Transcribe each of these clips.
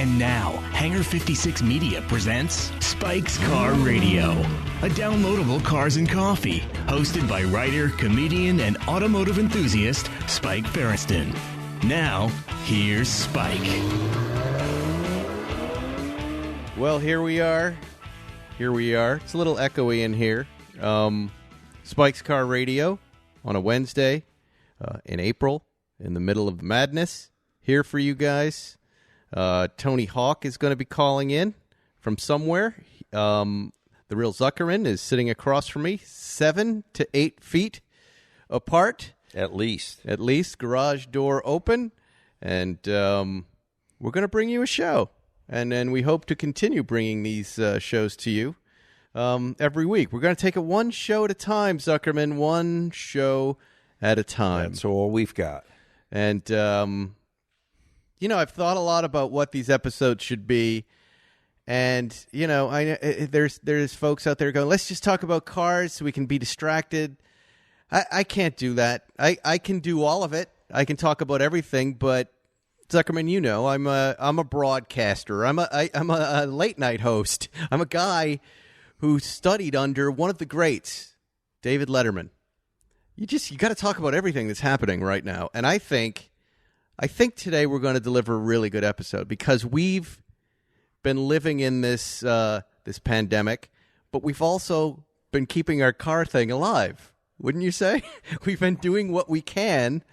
And now, Hangar 56 Media presents Spike's Car Radio, a downloadable cars and coffee, hosted by writer, comedian, and automotive enthusiast Spike Ferriston. Now, here's Spike. Well, here we are. It's a little echoey in here. Spike's Car Radio on a Wednesday in April, in the middle of the madness. Here for you guys. Tony Hawk is going to be calling in from somewhere. The real Zuckerman is sitting across from me, 7 to 8 feet apart. At least. Garage door open. And we're going to bring you a show. And then we hope to continue bringing these shows to you every week. We're going to take it one show at a time, Zuckerman. One show at a time. That's all we've got. And, I've thought a lot about what these episodes should be. And, there's folks out there going, let's just talk about cars so we can be distracted. I can't do that. I can do all of it. I can talk about everything, but Zuckerman, I'm a broadcaster. I'm a late night host. I'm a guy who studied under one of the greats, David Letterman. You got to talk about everything that's happening right now. And I think today we're going to deliver a really good episode because we've been living in this pandemic, but we've also been keeping our car thing alive. Wouldn't you say? We've been doing what we can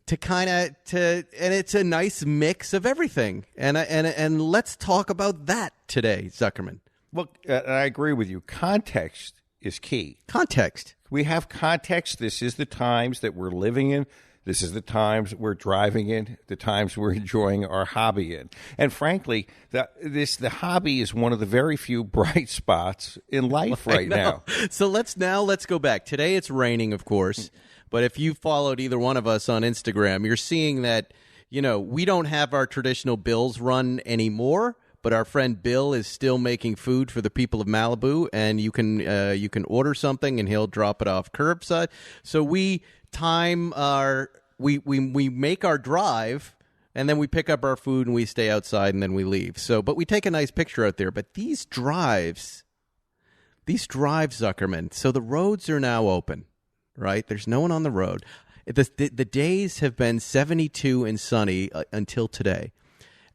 and it's a nice mix of everything. And let's talk about that today, Zuckerman. Look, I agree with you. Context is key. Context. We have context. This is the times that we're living in. This is the times we're driving in, the times we're enjoying our hobby in. And frankly, the hobby is one of the very few bright spots in life right now. So let's go back. Today it's raining, of course. But if you followed either one of us on Instagram, you're seeing that, we don't have our traditional Bill's run anymore. But our friend Bill is still making food for the people of Malibu, and you can order something, and he'll drop it off curbside. So we make our drive, and then we pick up our food, and we stay outside, and then we leave. But we take a nice picture out there. But these drives, Zuckerman. So the roads are now open, right? There's no one on the road. The days have been 72 and sunny until today,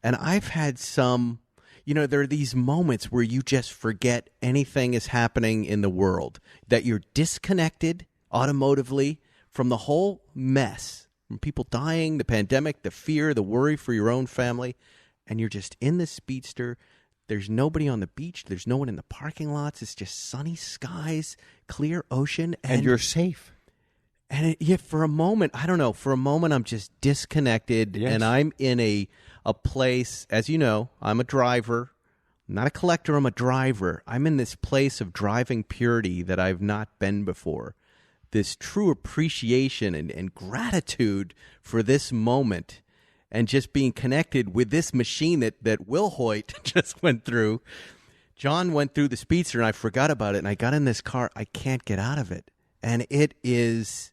and I've had some. There are these moments where you just forget anything is happening in the world, that you're disconnected automotively from the whole mess, from people dying, the pandemic, the fear, the worry for your own family, and you're just in the Speedster. There's nobody on the beach. There's no one in the parking lots. It's just sunny skies, clear ocean. And you're safe. And for a moment, I don't know, I'm just disconnected, yes. And I'm in a place, as you know, I'm a driver, I'm not a collector, I'm a driver. I'm in this place of driving purity that I've not been before. This true appreciation and gratitude for this moment and just being connected with this machine that Will Hoyt just went through. John went through the Speedster, and I forgot about it, and I got in this car. I can't get out of it. And it is...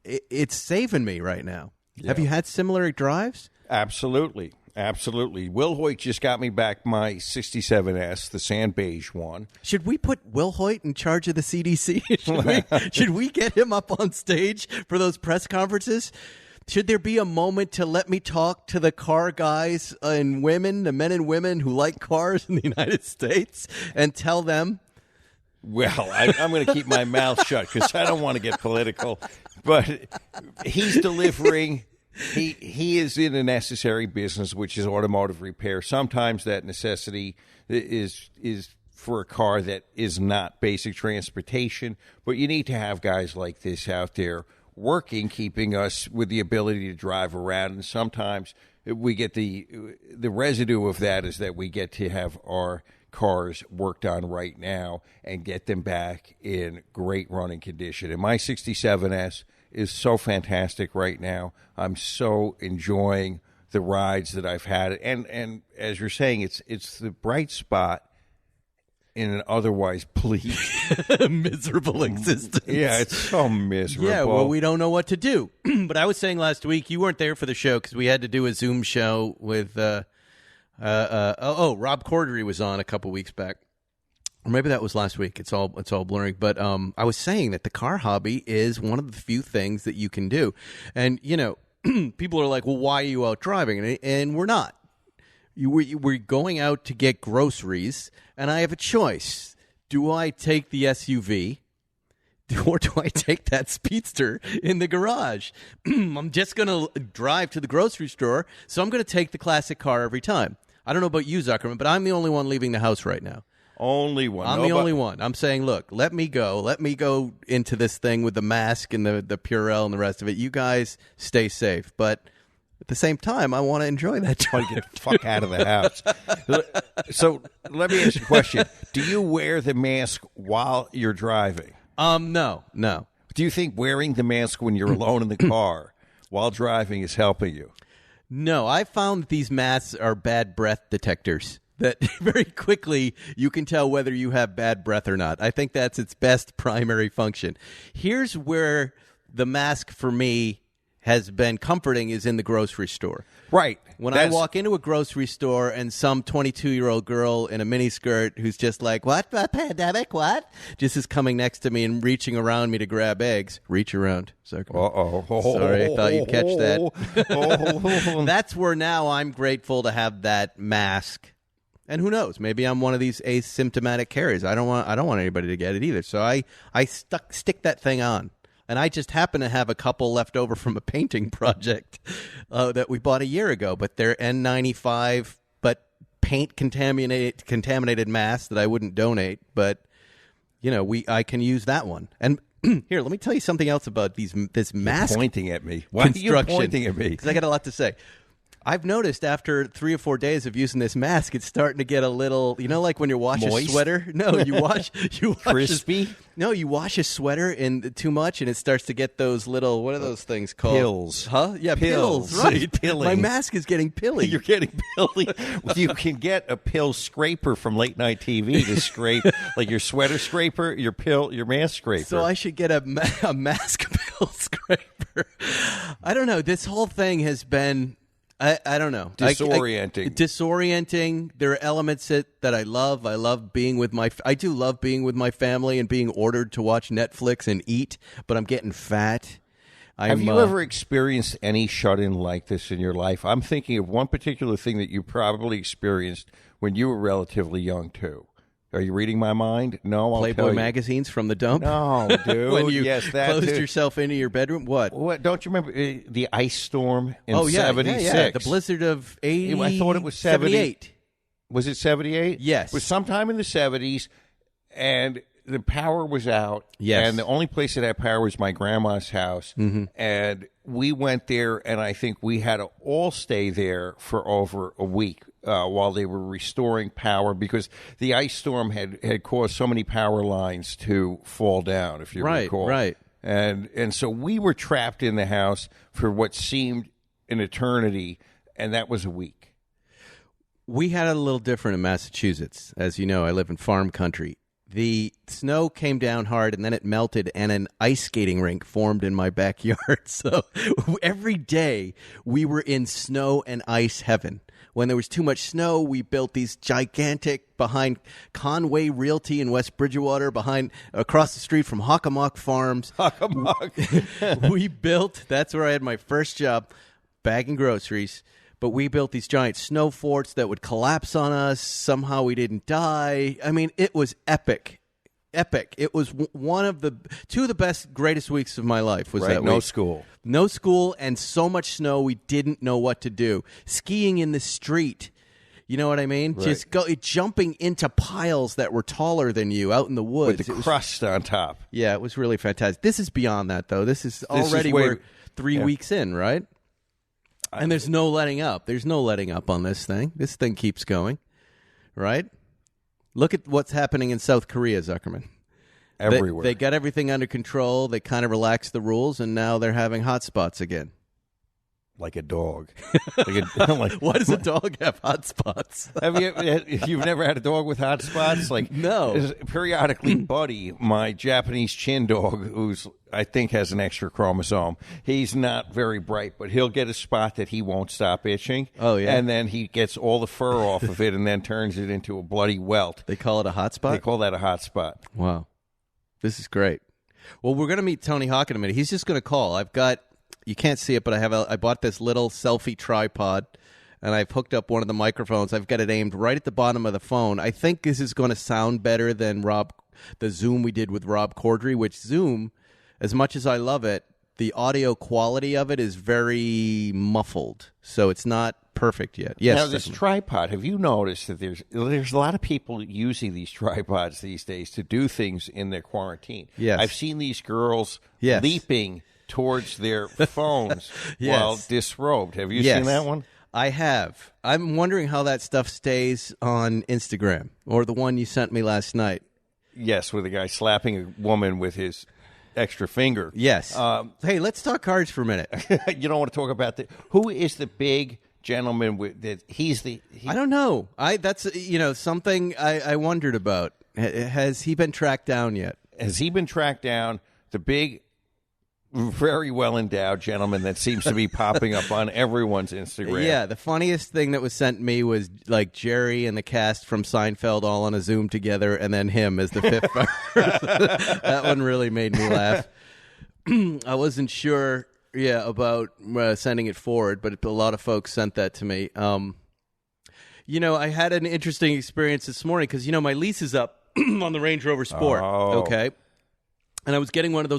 it's saving me right now. Yeah. Have you had similar drives? Absolutely. Will Hoyt just got me back my 67S, the sand beige one. Should we put Will Hoyt in charge of the CDC? Should we get him up on stage for those press conferences? Should there be a moment to let me talk to the car guys and women, the men and women who like cars in the United States, and tell them... Well, I'm going to keep my mouth shut because I don't want to get political. But he's delivering. He is in a necessary business, which is automotive repair. Sometimes that necessity is for a car that is not basic transportation. But you need to have guys like this out there working, keeping us with the ability to drive around. And sometimes we get the residue of that is that we get to have our cars worked on right now and get them back in great running condition. And my 67S is so fantastic right now. I'm so enjoying the rides that I've had. And as you're saying, it's the bright spot in an otherwise bleak, miserable existence. Yeah, it's so miserable. Yeah, well, we don't know what to do. But I was saying last week, you weren't there for the show because we had to do a Zoom show with Rob Corddry was on a couple weeks back. Or maybe that was last week. It's all blurring. But I was saying that the car hobby is one of the few things that you can do. And, people are like, well, why are you out driving? And we're not. We're going out to get groceries, and I have a choice. Do I take the SUV, or do I take that speedster in the garage? I'm just going to drive to the grocery store, so I'm going to take the classic car every time. I don't know about you, Zuckerman, but I'm the only one leaving the house right now. Only one. I'm the only one. I'm saying, look, let me go. Let me go into this thing with the mask and the Purell and the rest of it. You guys stay safe. But at the same time, I want to enjoy that drive. Get the fuck out of the house. So let me ask you a question. Do you wear the mask while you're driving? No. Do you think wearing the mask when you're alone in the car while driving is helping you? No, I found that these masks are bad breath detectors. That very quickly you can tell whether you have bad breath or not. I think that's its best primary function. Here's where the mask for me has been comforting is in the grocery store. Right. When I walk into a grocery store and some 22-year-old girl in a miniskirt who's just like, what pandemic, what? Just is coming next to me and reaching around me to grab eggs. Reach around. Uh-oh. Sorry, I thought you'd catch that. That's where now I'm grateful to have that mask. And who knows? Maybe I'm one of these asymptomatic carriers. I don't want anybody to get it either. So I stick that thing on. And I just happen to have a couple left over from a painting project that we bought a year ago. But they're N95, but paint contaminated masks that I wouldn't donate. But I can use that one. And here, let me tell you something else about this mask. You're pointing at me. Why are you pointing at me? Because I got a lot to say. I've noticed after 3 or 4 days of using this mask, it's starting to get a little, like when you wash moist? a sweater. No, you wash crispy. You wash a sweater in too much, and it starts to get those little. What are those things called? Pills. Huh? Yeah, pills. Right. Pilling. My mask is getting pilly. You're getting pilly. You can get a pill scraper from late night TV to scrape like your sweater scraper, your mask scraper. So I should get a mask pill scraper. I don't know. This whole thing has been. I don't know. Disorienting. Disorienting. There are elements that I love. I love being with I do love being with my family and being ordered to watch Netflix and eat, but I'm getting fat. Have you ever experienced any shut-in like this in your life? I'm thinking of one particular thing that you probably experienced when you were relatively young, too. Are you reading my mind? No, I'll Playboy tell you. magazines from the dump? No, dude. When you yes, that closed too. yourself into your bedroom? What? Don't you remember the ice storm in 76? Yeah. The blizzard of 80. I thought it was 78. Was it 78? Yes. It was sometime in the 70s, and the power was out. Yes. And the only place that had power was my grandma's house. Mm-hmm. And we went there, and I think we had to all stay there for over a week. While they were restoring power, because the ice storm had caused so many power lines to fall down, if you recall. Right. And so we were trapped in the house for what seemed an eternity, and that was a week. We had it a little different in Massachusetts. As you know, I live in farm country. The snow came down hard, and then it melted, and an ice skating rink formed in my backyard. So every day we were in snow and ice heaven. When there was too much snow, we built these gigantic behind Conway Realty in West Bridgewater, across the street from Hockomock Farms. Hockomock. We built, that's where I had my first job, bagging groceries. But we built these giant snow forts that would collapse on us. Somehow we didn't die. I mean, it was epic. Epic. It was one of the two of the best, greatest weeks of my life. Was that no week. school. No school and so much snow we didn't know what to do. Skiing in the street. You know what I mean? Right. Just jumping into piles that were taller than you out in the woods. With the crust on top. Yeah, it was really fantastic. This is beyond that, though. This is already we're 3 weeks in, right? And there's no letting up. There's no letting up on this thing. This thing keeps going, right? Look at what's happening in South Korea, Zuckerman. Everywhere. They got everything under control. They kind of relaxed the rules, and now they're having hot spots again. like a dog. Like, Why does a dog have hot spots? You've never had a dog with hot spots? Like, No. Periodically, Buddy, my Japanese chin dog, who's I think has an extra chromosome, he's not very bright, but he'll get a spot that he won't stop itching. Oh, yeah. And then he gets all the fur off of it and then turns it into a bloody welt. They call it a hot spot? They call that a hot spot. Wow. This is great. Well, we're going to meet Tony Hawk in a minute. He's just going to call. You can't see it, but I bought this little selfie tripod, and I've hooked up one of the microphones. I've got it aimed right at the bottom of the phone. I think this is going to sound better than the Zoom we did with Rob Corddry, which Zoom, as much as I love it, the audio quality of it is very muffled, so it's not perfect yet. Yes. Now, this tripod, have you noticed that there's a lot of people using these tripods these days to do things in their quarantine? Yes. I've seen these girls Yes. leaping towards their phones Yes. while disrobed. Have you seen that one? I have. I'm wondering how that stuff stays on Instagram, or the one you sent me last night. Yes, with a guy slapping a woman with his extra finger. Yes. Hey, let's talk cards for a minute. You don't want to talk about who is the big gentleman with that? I don't know. That's something I wondered about. Has he been tracked down yet? Has he been tracked down? The big, very well endowed gentleman that seems to be popping up on everyone's Instagram. Yeah, the funniest thing that was sent me was like Jerry and the cast from Seinfeld all on a Zoom together, and then him as the fifth person. That one really made me laugh. I wasn't sure, about sending it forward, but a lot of folks sent that to me. I had an interesting experience this morning because my lease is up on the Range Rover Sport. Oh. Okay. And I was getting one of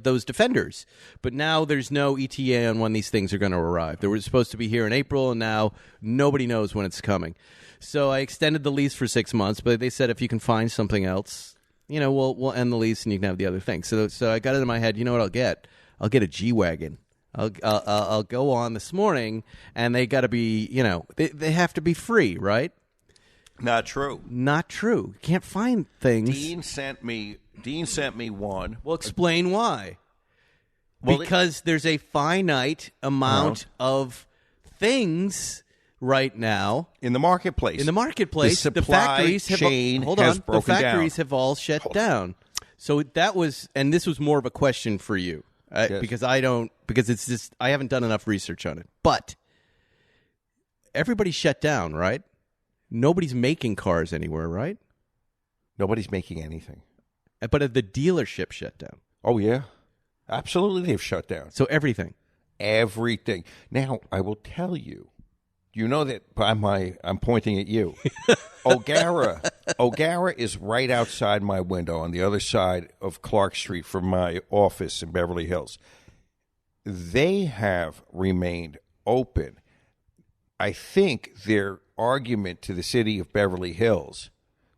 those Defenders, but now there's no ETA on when these things are going to arrive. They were supposed to be here in April, and now nobody knows when it's coming. So I extended the lease for 6 months, but they said if you can find something else, we'll end the lease and you can have the other thing. So I got it in my head. You know what I'll get? I'll get a G-Wagon. I'll go on this morning, and they got to be, they have to be free, right? Not true. Not true. You can't find things. Dean sent me one. Well, explain why. Because there's a finite amount of things right now in the marketplace. The supply factories chain have has broken the factories down. have all shut down. So that was, and this was more of a question for you, Yes. because it's just I haven't done enough research on it. But everybody's shut down, right? Nobody's making cars anywhere, right? Nobody's making anything. But the dealership shut down. Oh, yeah. Absolutely, they've shut down. So everything. Everything. Now, I will tell you, you know that I'm pointing at you. O'Gara is right outside my window on the other side of Clark Street from my office in Beverly Hills. They have remained open. I think their argument to the city of Beverly Hills,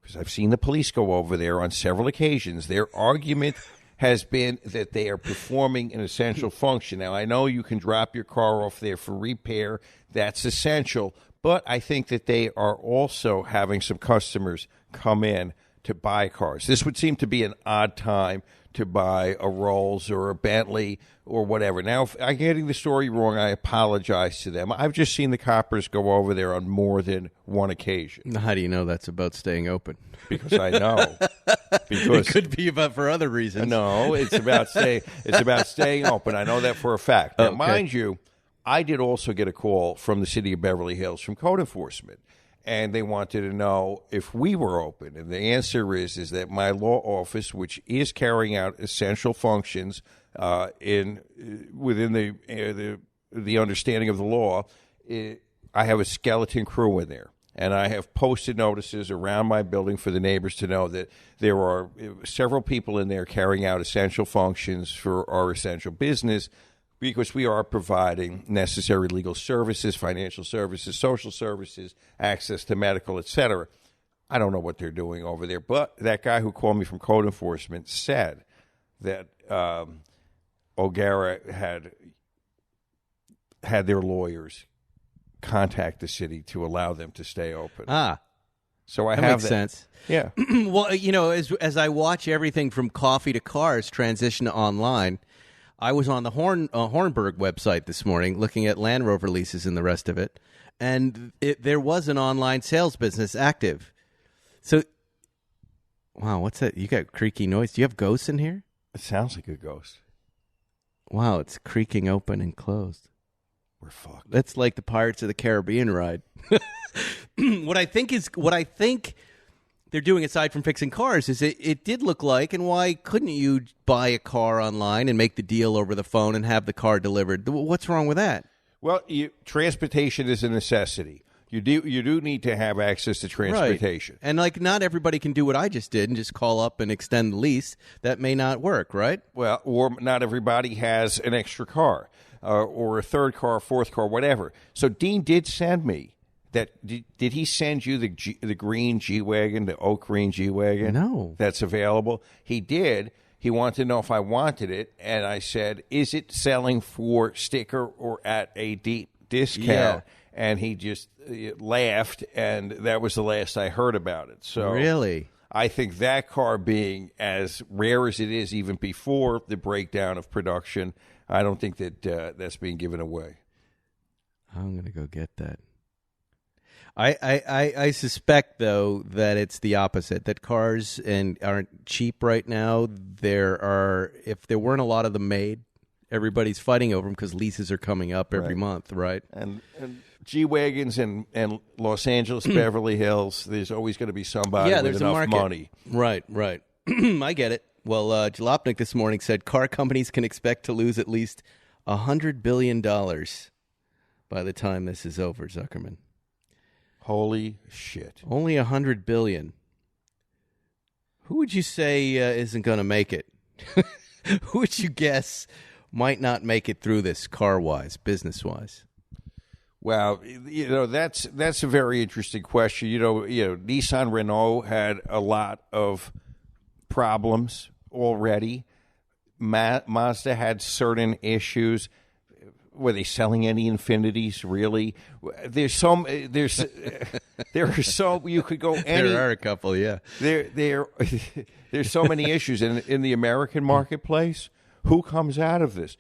because I've seen the police go over there on several occasions, their argument has been that they are performing an essential function. Now, I know you can drop your car off there for repair. That's essential. But I think that they are also having some customers come in to buy cars. This would seem to be an odd time to buy a Rolls or a Bentley or whatever. Now, if I'm getting the story wrong, I apologize to them. I've just seen the coppers go over there on more than one occasion. How do you know that's about staying open? Because I know. Because it could be about for other reasons. No, it's about staying open. I know that for a fact. Now, mind you, I did also get a call from the city of Beverly Hills from code enforcement, and they wanted to know if we were open. And the answer is that my law office, which is carrying out essential functions within the understanding of the law, I have a skeleton crew in there. And I have posted notices around my building for the neighbors to know that there are several people in there carrying out essential functions for our essential business, because we are providing necessary legal services, financial services, social services, access to medical, etc. I don't know what they're doing over there, but that guy who called me from code enforcement said that O'Gara had their lawyers contact the city to allow them to stay open. So I that have makes sense. Yeah. Well, as I watch everything from coffee to cars transition to online, I was on the Hornberg website this morning looking at Land Rover leases and the rest of it, and there was an online sales business active. So, wow, what's that? You got creaky noise. Do you have ghosts in here? It sounds like a ghost. Wow, it's creaking open and closed. We're fucked. That's like the Pirates of the Caribbean ride. What I think they're doing, aside from fixing cars, is it did look like, and why couldn't you buy a car online and make the deal over the phone and have the car delivered? What's wrong with that? Well, transportation is a necessity. You do need to have access to transportation. Right. And like not everybody can do what I just did and just call up and extend the lease. That may not work, right? Well, or not everybody has an extra car or a third car, fourth car, whatever. So Dean did send me that. Did he send you the green G-Wagon, the oak green G-Wagon? No. That's available? He did. He wanted to know if I wanted it, and I said, is it selling for sticker or at a deep discount? Yeah. And he just laughed, and that was the last I heard about it. So really, I think that car being as rare as it is, even before the breakdown of production, I don't think that that's being given away. I'm going to go get that. I suspect, though, that it's the opposite, that cars aren't cheap right now. If there weren't a lot of them made, everybody's fighting over them because leases are coming up every month, right? And G-Wagons and Los Angeles, Beverly Hills, there's always going to be somebody with enough money. Right. I get it. Well, Jalopnik this morning said car companies can expect to lose at least $100 billion by the time this is over, Zuckerman. Holy shit. Only $100 billion. Who would you say isn't going to make it? Who would you guess might not make it through this car-wise, business-wise? Well, that's a very interesting question. Nissan Renault had a lot of problems already. Mazda had certain issues. Were they selling any Infinities? Really? There are so you could go any. There are a couple, yeah. There's so many issues in the American marketplace. Who comes out of this?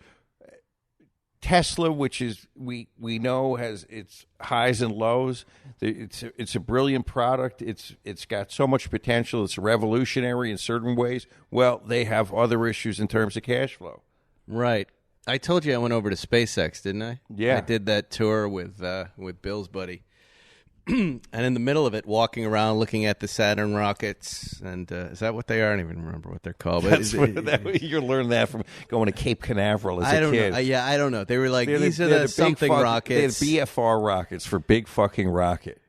Tesla, which is we know has its highs and lows. It's a brilliant product. It's got so much potential. It's revolutionary in certain ways. Well, they have other issues in terms of cash flow. Right. I told you I went over to SpaceX, didn't I? Yeah. I did that tour with Bill's buddy. And in the middle of it, walking around looking at the Saturn rockets, and is that what they are? I don't even remember what they're called. But you learned that from going to Cape Canaveral as a kid. I don't know. They were like, these are the something rockets. They're BFR rockets for big fucking rocket.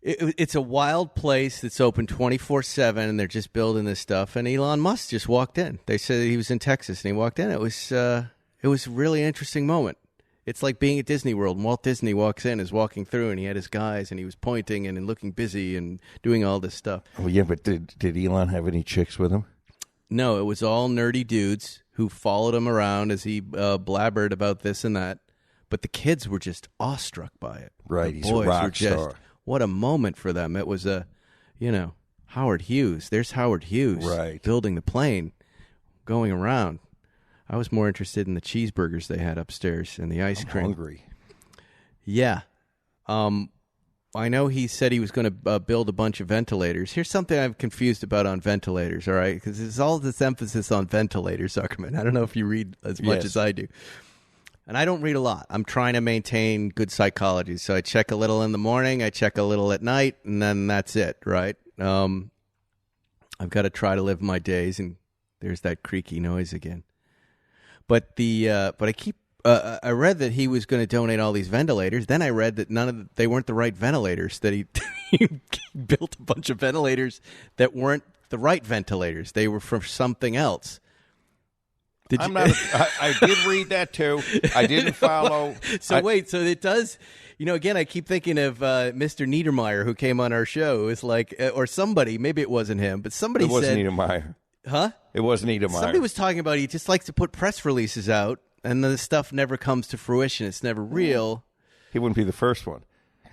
It's a wild place that's open 24/7, and they're just building this stuff. And Elon Musk just walked in. They said he was in Texas, and he walked in. It was a really interesting moment. It's like being at Disney World. And Walt Disney is walking through, and he had his guys, and he was pointing and looking busy and doing all this stuff. Oh, yeah, but did Elon have any chicks with him? No, it was all nerdy dudes who followed him around as he blabbered about this and that. But the kids were just awestruck by it. Right, he's a rock star. What a moment for them. It was Howard Hughes. There's Howard Hughes building the plane, going around. I was more interested in the cheeseburgers they had upstairs and the ice cream. Hungry. Yeah. I know he said he was going to build a bunch of ventilators. Here's something I'm confused about on ventilators, all right? Because there's all this emphasis on ventilators, Zuckerman. I don't know if you read as much as I do. And I don't read a lot. I'm trying to maintain good psychology. So I check a little in the morning, I check a little at night, and then that's it, right? I've got to try to live my days, and there's that creaky noise again. But I read that he was going to donate all these ventilators. Then I read that they weren't the right ventilators. That he built a bunch of ventilators that weren't the right ventilators. They were from something else. I did read that too. I didn't follow. So it does. Again, I keep thinking of Mr. Niedermeyer, who came on our show. It was like, or somebody. Maybe it wasn't him, but somebody said it wasn't Niedermeyer. Huh? It wasn't Niedermeyer. Somebody was talking about he just likes to put press releases out, and the stuff never comes to fruition. It's never real. He wouldn't be the first one.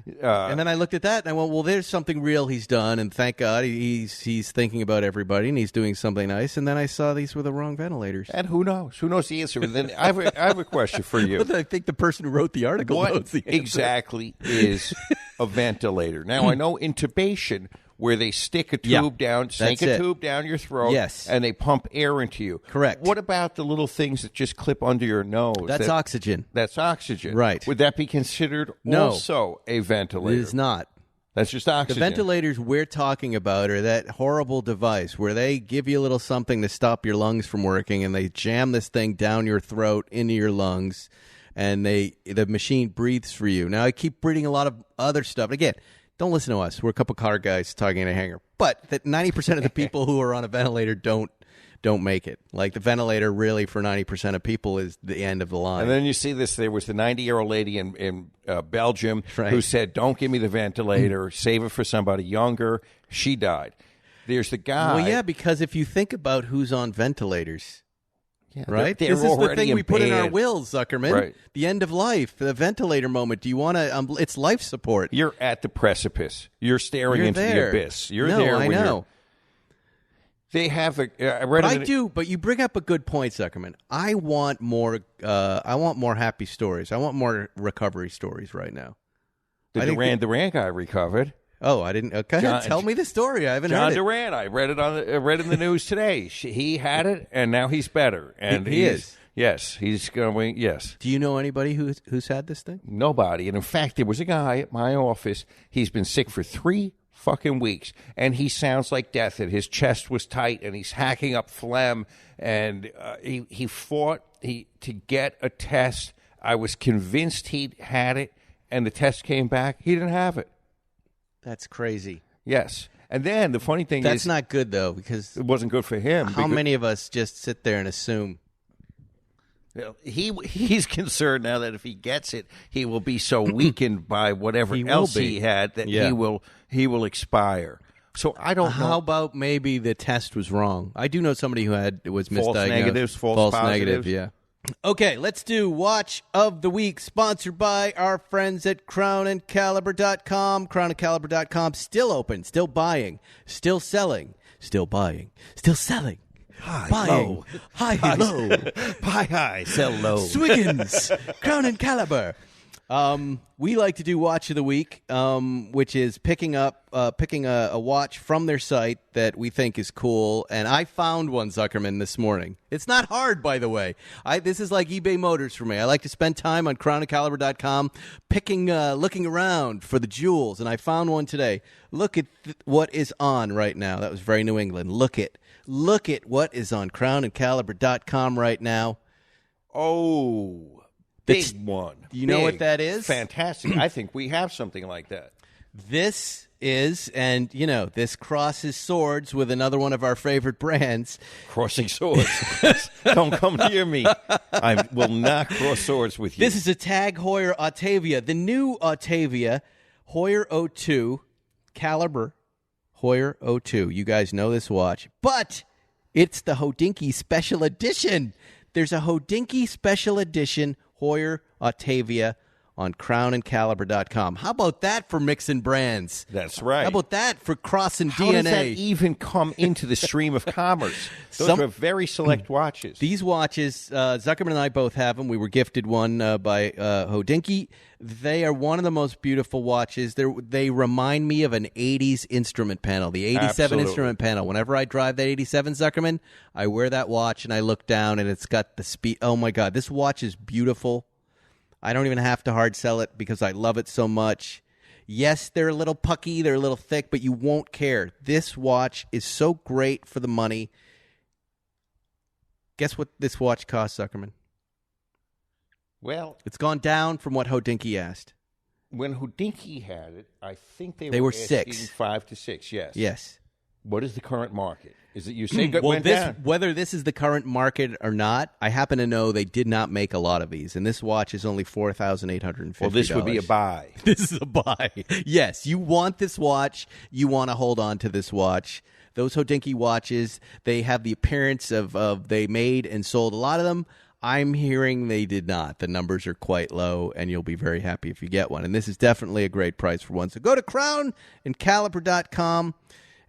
And then I looked at that and I went, well, there's something real he's done, and thank God he's thinking about everybody and he's doing something nice. And then I saw these were the wrong ventilators. And who knows? Who knows the answer? And then I have a question for you. I think the person who wrote the article knows the answer. What exactly is a ventilator? Now, I know intubation, where they stick a tube down, sink a tube down your throat, and they pump air into you. Correct. What about the little things that just clip under your nose? That's oxygen. That's oxygen. Right. Would that be considered also a ventilator? It is not. That's just oxygen. The ventilators we're talking about are that horrible device where they give you a little something to stop your lungs from working, and they jam this thing down your throat into your lungs, and the machine breathes for you. Now, I keep reading a lot of other stuff. Again, don't listen to us. We're a couple car guys talking in a hangar. But that 90% of the people who are on a ventilator don't make it. Like, the ventilator really for 90% of people is the end of the line. And then you see this. There was the 90-year-old lady in Belgium who said, don't give me the ventilator. Save it for somebody younger. She died. There's the guy. Well, yeah, because if you think about who's on ventilators... Yeah, right? They're this is the thing we put bed. in our wills, Zuckerman. Right. The end of life, the ventilator moment. Do you want to? It's life support. You're at the precipice. You're staring into the abyss. You're there. I know. They have a. But you bring up a good point, Zuckerman. I want more. I want more happy stories. I want more recovery stories right now. The Duran guy recovered. Oh, I didn't. Okay, tell me the story. I haven't heard it. John Duran. I read it read in the news today. He had it, and now he's better. And he is. Yes, he's going. Yes. Do you know anybody who's had this thing? Nobody. And in fact, there was a guy at my office. He's been sick for 3 fucking weeks, and he sounds like death. And his chest was tight, and he's hacking up phlegm. And he fought to get a test. I was convinced he had it, and the test came back. He didn't have it. That's crazy. Yes. And then the funny thing is... That's not good, though, because... It wasn't good for him. How many of us just sit there and assume... He's concerned now that if he gets it, he will be so weakened by whatever else he had that he will expire. So I don't know. How about maybe the test was wrong? I do know somebody who was misdiagnosed. False negatives, false positives. Negative, yeah. Okay, let's do Watch of the Week, sponsored by our friends at crownandcaliber.com. Crownandcaliber.com, still open, still buying, still selling, still buying, still selling. High, buying, low. high, low. Buy high, sell low. Swiggins, Crown and Caliber. We like to do Watch of the Week, which is picking a watch from their site that we think is cool. And I found one, Zuckerman, this morning. It's not hard, by the way. This is like eBay Motors for me. I like to spend time on crownandcaliber.com looking around for the jewels. And I found one today. Look at what is on right now. That was very New England. Look at what is on crownandcaliber.com right now. Oh, big one. You know what that is? Fantastic. I think we have something like that. This is, and this crosses swords with another one of our favorite brands. Crossing swords. Don't come near me. I will not cross swords with you. This is a Tag Heuer Autavia. The new Autavia, Heuer 02, caliber Heuer 02. You guys know this watch, but it's the Hodinkee Special Edition. There's a Hodinkee Special Edition Heuer Autavia on crownandcaliber.com. How about that for mixing brands? That's right. How about that for crossing How DNA? Does that even come into the stream of commerce? Those are very select watches. These watches, Zuckerman and I both have them. We were gifted one by Hodinkee. They are one of the most beautiful watches. They remind me of an 80s instrument panel, the 87 Absolutely. instrument panel. Whenever I drive that 87 Zuckerman, I wear that watch and I look down and it's got the speed. Oh, my God. This watch is beautiful. I don't even have to hard sell it because I love it so much. Yes, they're a little pucky, they're a little thick, but you won't care. This watch is so great for the money. Guess what this watch costs, Zuckerman? Well, it's gone down from what Hodinkee asked. When Hodinkee had it, I think they were asking $6. 5 to 6. Yes. Yes. What is the current market? Is it you say well, down? Whether this is the current market or not, I happen to know they did not make a lot of these, and this watch is only $4,850. Well, this would be a buy. This is a buy. Yes, you want this watch. You want to hold on to this watch. Those Hodinkee watches, they have the appearance of they made and sold a lot of them. I'm hearing they did not. The numbers are quite low, and you'll be very happy if you get one. And this is definitely a great price for one. So go to crownandcaliber.com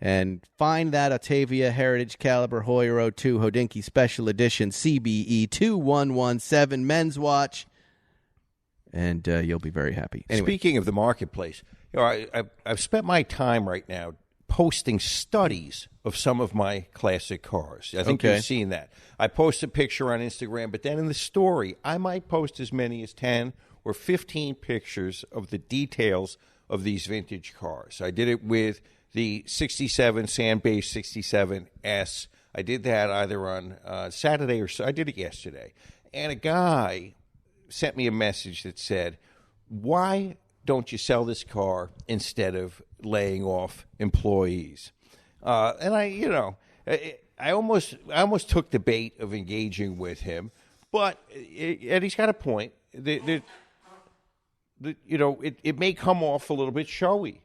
and find that Octavia Heritage Caliber Hoyer 02 Hodinkee Special Edition CBE 2117 men's watch, and you'll be very happy. Anyway. Speaking of the marketplace, I've spent my time right now posting studies of some of my classic cars. I think you've seen that. I post a picture on Instagram, but then in the story, I might post as many as 10 or 15 pictures of the details of these vintage cars. I did it with the 67 Sandbase 67S. I did that either on Saturday or I did it yesterday. And a guy sent me a message that said, why don't you sell this car instead of laying off employees? And I almost took the bait of engaging with him, but and he's got a point. It may come off a little bit showy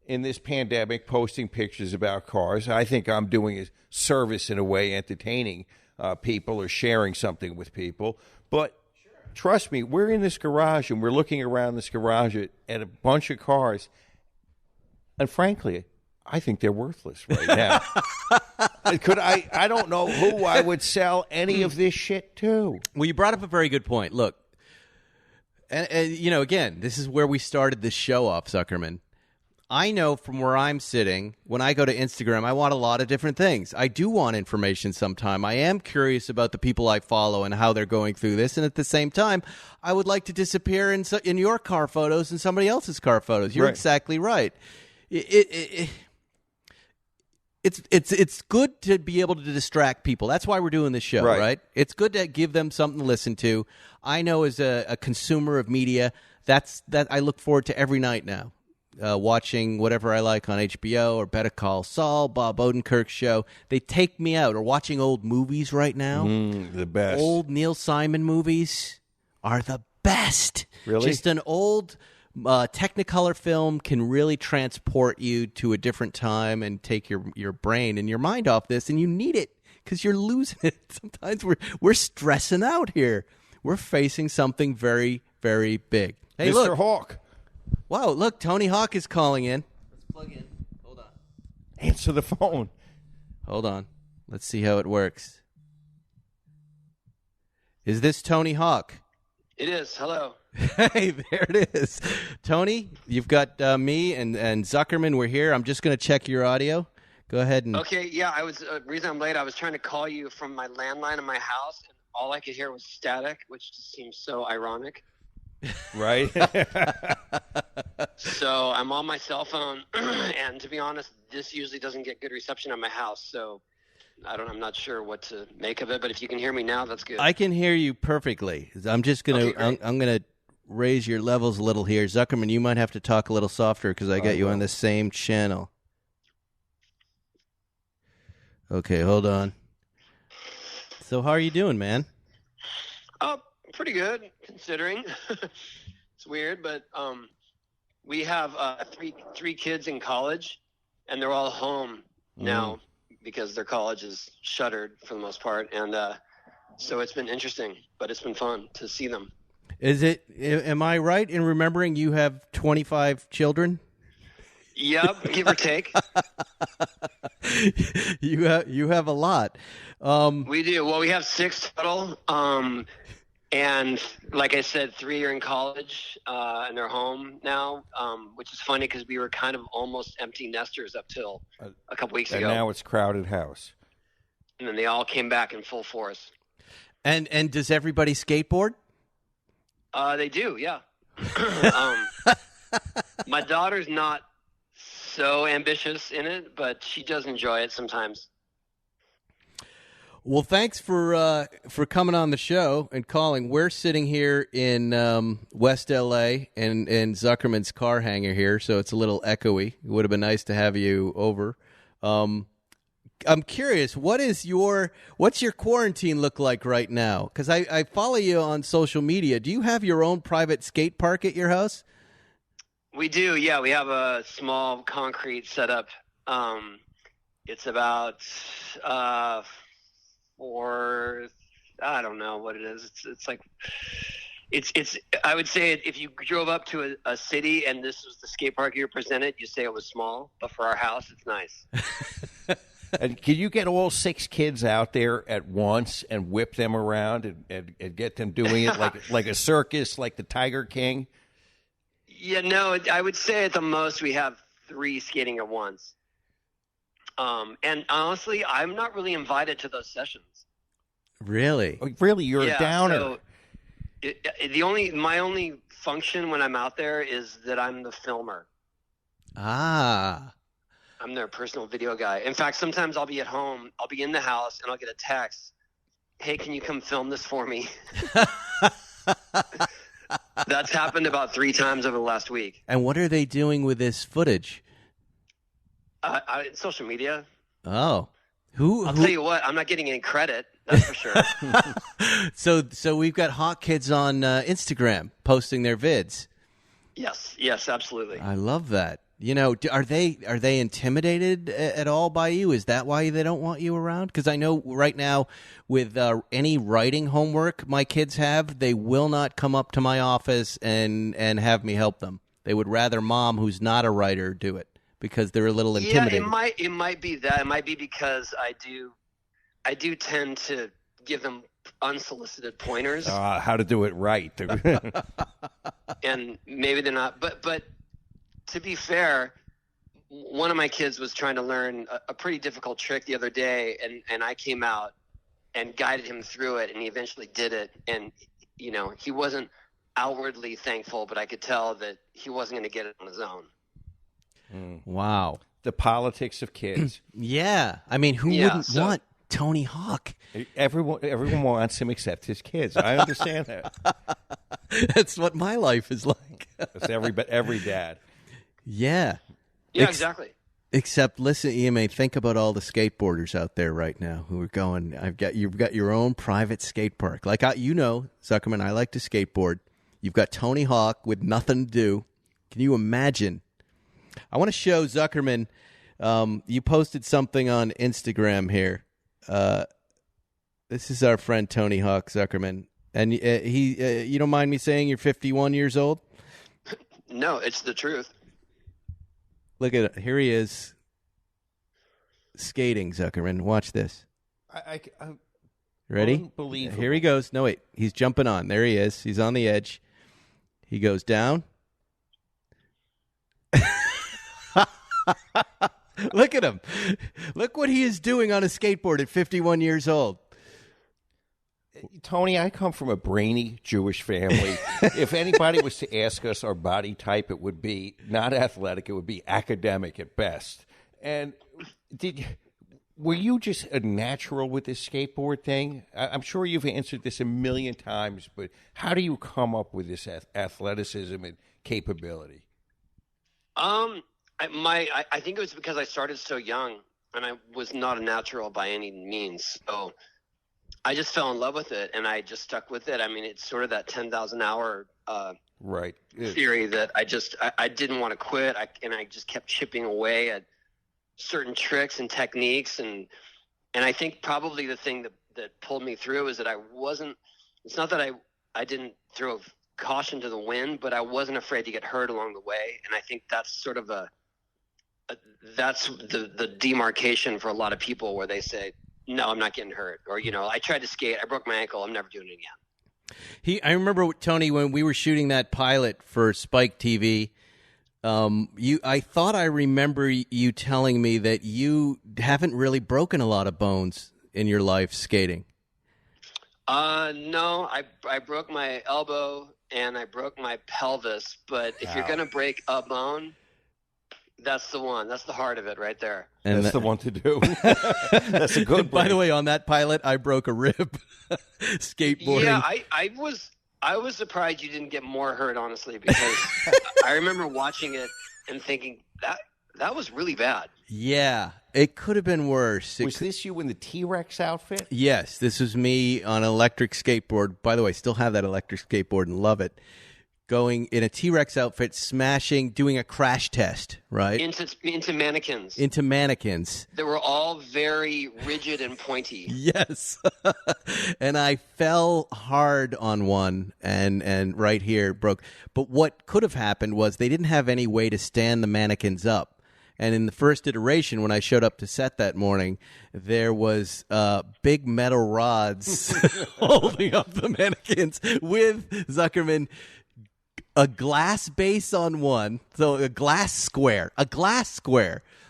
in this pandemic, posting pictures about cars. I think I'm doing a service in a way, entertaining people or sharing something with people, but trust me, we're in this garage and we're looking around this garage at a bunch of cars, and frankly, I think they're worthless right now. I don't know who I would sell any of this shit to. Well, you brought up a very good point. Look, and again, this is where we started this show off, Zuckerman. I know from where I'm sitting, when I go to Instagram, I want a lot of different things. I do want information sometime. I am curious about the people I follow and how they're going through this. And at the same time, I would like to disappear in your car photos and somebody else's car photos. You're exactly right. It's good to be able to distract people. That's why we're doing this show, right? It's good to give them something to listen to. I know as a consumer of media, that I look forward to every night now. Watching whatever I like on HBO or Better Call Saul, Bob Odenkirk's show. They take me out. Or watching old movies right now. The best. Old Neil Simon movies are the best. Really? Just an old Technicolor film can really transport you to a different time and take your brain and your mind off this, and you need it because you're losing it. Sometimes we're stressing out here. We're facing something very, very big. Hey, Mr. look. Hawk. Wow, look, Tony Hawk is calling in. Let's plug in. Hold on. Answer the phone. Hold on. Let's see how it works. Is this Tony Hawk? It is. Hello. Hey, there it is. Tony, you've got me and Zuckerman. We're here. I'm just going to check your audio. Go ahead and... Okay, yeah, reason I'm late, I was trying to call you from my landline in my house, and all I could hear was static, which seems so ironic. Right? So I'm on my cell phone, and to be honest, this usually doesn't get good reception at my house, so I'm not sure what to make of it, but if you can hear me now, that's good. I can hear you perfectly. I'm just going to I'm going to raise your levels a little here. Zuckerman, you might have to talk a little softer because I got you on the same channel. Okay, hold on. So how are you doing, man? Oh, pretty good, considering. It's weird, but we have three kids in college, and they're all home now because their college is shuttered for the most part, and so it's been interesting, but it's been fun to see them. Am I right in remembering you have 25 children? Yep, give or take. You have a lot. We do. Well, we have 6 total. And like I said, 3 are in college, and they're home now, which is funny because we were kind of almost empty nesters up till a couple weeks ago. And now it's crowded house. And then they all came back in full force. And does everybody skateboard? They do, yeah. My daughter's not so ambitious in it, but she does enjoy it sometimes. Well, thanks for coming on the show and calling. We're sitting here in West L.A. and Zuckerman's car hangar here, so it's a little echoey. It would have been nice to have you over. I'm curious, what's your quarantine look like right now? Because I follow you on social media. Do you have your own private skate park at your house? We do, yeah. We have a small concrete setup. It's about 4 I don't know what it is. It's like it's. I would say if you drove up to a city and this was the skate park you were presented, you say it was small. But for our house, it's nice. And can you get all 6 kids out there at once and whip them around and get them doing it like a circus, like the Tiger King? Yeah, no, I would say at the most we have 3 skating at once. And honestly, I'm not really invited to those sessions. Really? Oh, really, you're a downer. So my only function when I'm out there is that I'm the filmer. Ah. I'm their personal video guy. In fact, sometimes I'll be at home, I'll be in the house, and I'll get a text, "Hey, can you come film this for me?" That's happened about 3 times over the last week. And what are they doing with this footage? Social media. Oh. I'll tell you what, I'm not getting any credit, that's for sure. So we've got hot kids on Instagram posting their vids. Yes, absolutely. I love that. You know, are they intimidated at all by you? Is that why they don't want you around? Because I know right now with any writing homework my kids have, they will not come up to my office and have me help them. They would rather mom, who's not a writer, do it because they're a little intimidated. Yeah, it might be that. It might be because I do tend to give them unsolicited pointers. How to do it right. And maybe they're not, but to be fair, one of my kids was trying to learn a pretty difficult trick the other day, and I came out and guided him through it, and he eventually did it. And, you know, he wasn't outwardly thankful, but I could tell that he wasn't going to get it on his own. Wow. The politics of kids. Yeah. I mean, who wouldn't want Tony Hawk? Everyone wants him except his kids. I understand that. That's what my life is like. That's every dad. Yeah. Yeah, exactly. Except, listen, EMA, think about all the skateboarders out there right now who are going, you've got your own private skate park. Like, Zuckerman, I like to skateboard. You've got Tony Hawk with nothing to do. Can you imagine? I want to show Zuckerman, you posted something on Instagram here. This is our friend Tony Hawk, Zuckerman. And you don't mind me saying you're 51 years old? No, it's the truth. Look at it. Here he is skating, Zuckerman. Watch this. I Ready? Unbelievable. Here he goes. No, wait. He's jumping on. There he is. He's on the edge. He goes down. Look at him. Look what he is doing on a skateboard at 51 years old. Tony, I come from a brainy Jewish family. If anybody was to ask us our body type, it would be not athletic. It would be academic at best. And were you just a natural with this skateboard thing? I'm sure you've answered this a million times, but how do you come up with this athleticism and capability? I think it was because I started so young, and I was not a natural by any means. So I just fell in love with it, and I just stuck with it. I mean, it's sort of that 10,000 hour right theory that I didn't want to quit, and I just kept chipping away at certain tricks and techniques, and I think probably the thing that pulled me through is that I wasn't. It's not that I didn't throw caution to the wind, but I wasn't afraid to get hurt along the way, and I think that's sort of that's the demarcation for a lot of people where they say, no, I'm not getting hurt. Or, you know, I tried to skate, I broke my ankle, I'm never doing it again. I remember, Tony, when we were shooting that pilot for Spike TV, I thought I remember you telling me that you haven't really broken a lot of bones in your life skating. No, I broke my elbow and I broke my pelvis, but if you're going to break a bone, that's the one. That's the heart of it right there. And that's the one to do. That's a good break. By the way, on that pilot, I broke a rib skateboarding. Yeah, I was surprised you didn't get more hurt, honestly, because I remember watching it and thinking that was really bad. Yeah, it could have been worse. Was this you in the T-Rex outfit? Yes, this was me on an electric skateboard. By the way, still have that electric skateboard and love it. going in a T-Rex outfit, smashing, doing a crash test, right? Into mannequins. Into mannequins. They were all very rigid and pointy. Yes. And I fell hard on one and right here broke. But what could have happened was they didn't have any way to stand the mannequins up. And in the first iteration, when I showed up to set that morning, there was big metal rods holding up the mannequins with Zuckerman, a glass base on one, so a glass square,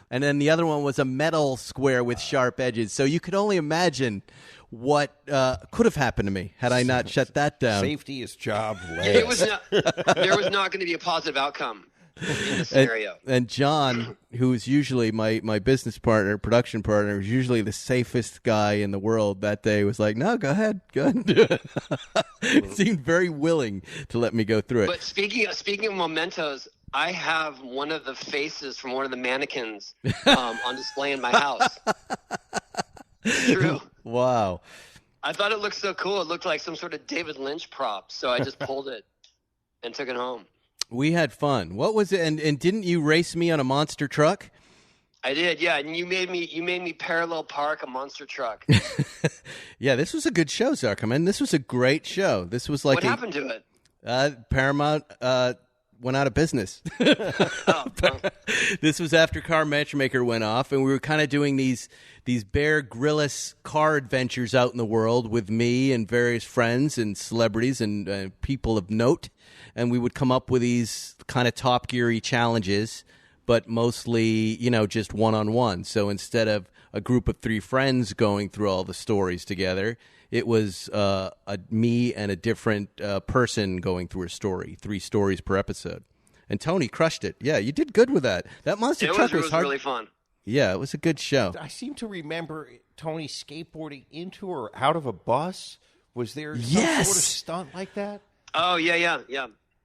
and then the other one was a metal square with sharp edges. So you could only imagine what could have happened to me had I not shut that down. Safety is job last. There was not going to be a positive outcome in the scenario. And John, who is usually my business partner, production partner, was usually the safest guy in the world, that day was like, no, go ahead do it. Seemed very willing to let me go through it. But speaking of mementos, I have one of the faces from one of the mannequins on display in my house. True. Wow. I thought it looked so cool. It looked like some sort of David Lynch prop, so I just pulled it and took it home. We had fun. What was it? And didn't you race me on a monster truck? I did, yeah. And you made me parallel park a monster truck. Yeah, this was a good show, Zuckerman. This was a great show. This was like what happened to it? Paramount went out of business. Oh, well. This was after Car Matchmaker went off, and we were kind of doing these Bear Grylls car adventures out in the world with me and various friends and celebrities and people of note. And we would come up with these kind of Top Gear-y challenges, but mostly, just one-on-one. So instead of a group of 3 friends going through all the stories together, it was me and a different person going through a story, 3 stories per episode. And Tony crushed it. Yeah, you did good with that. That monster truck was hard. Really fun. Yeah, it was a good show. I seem to remember Tony skateboarding into or out of a bus. Was there some sort of stunt like that? Oh, yeah.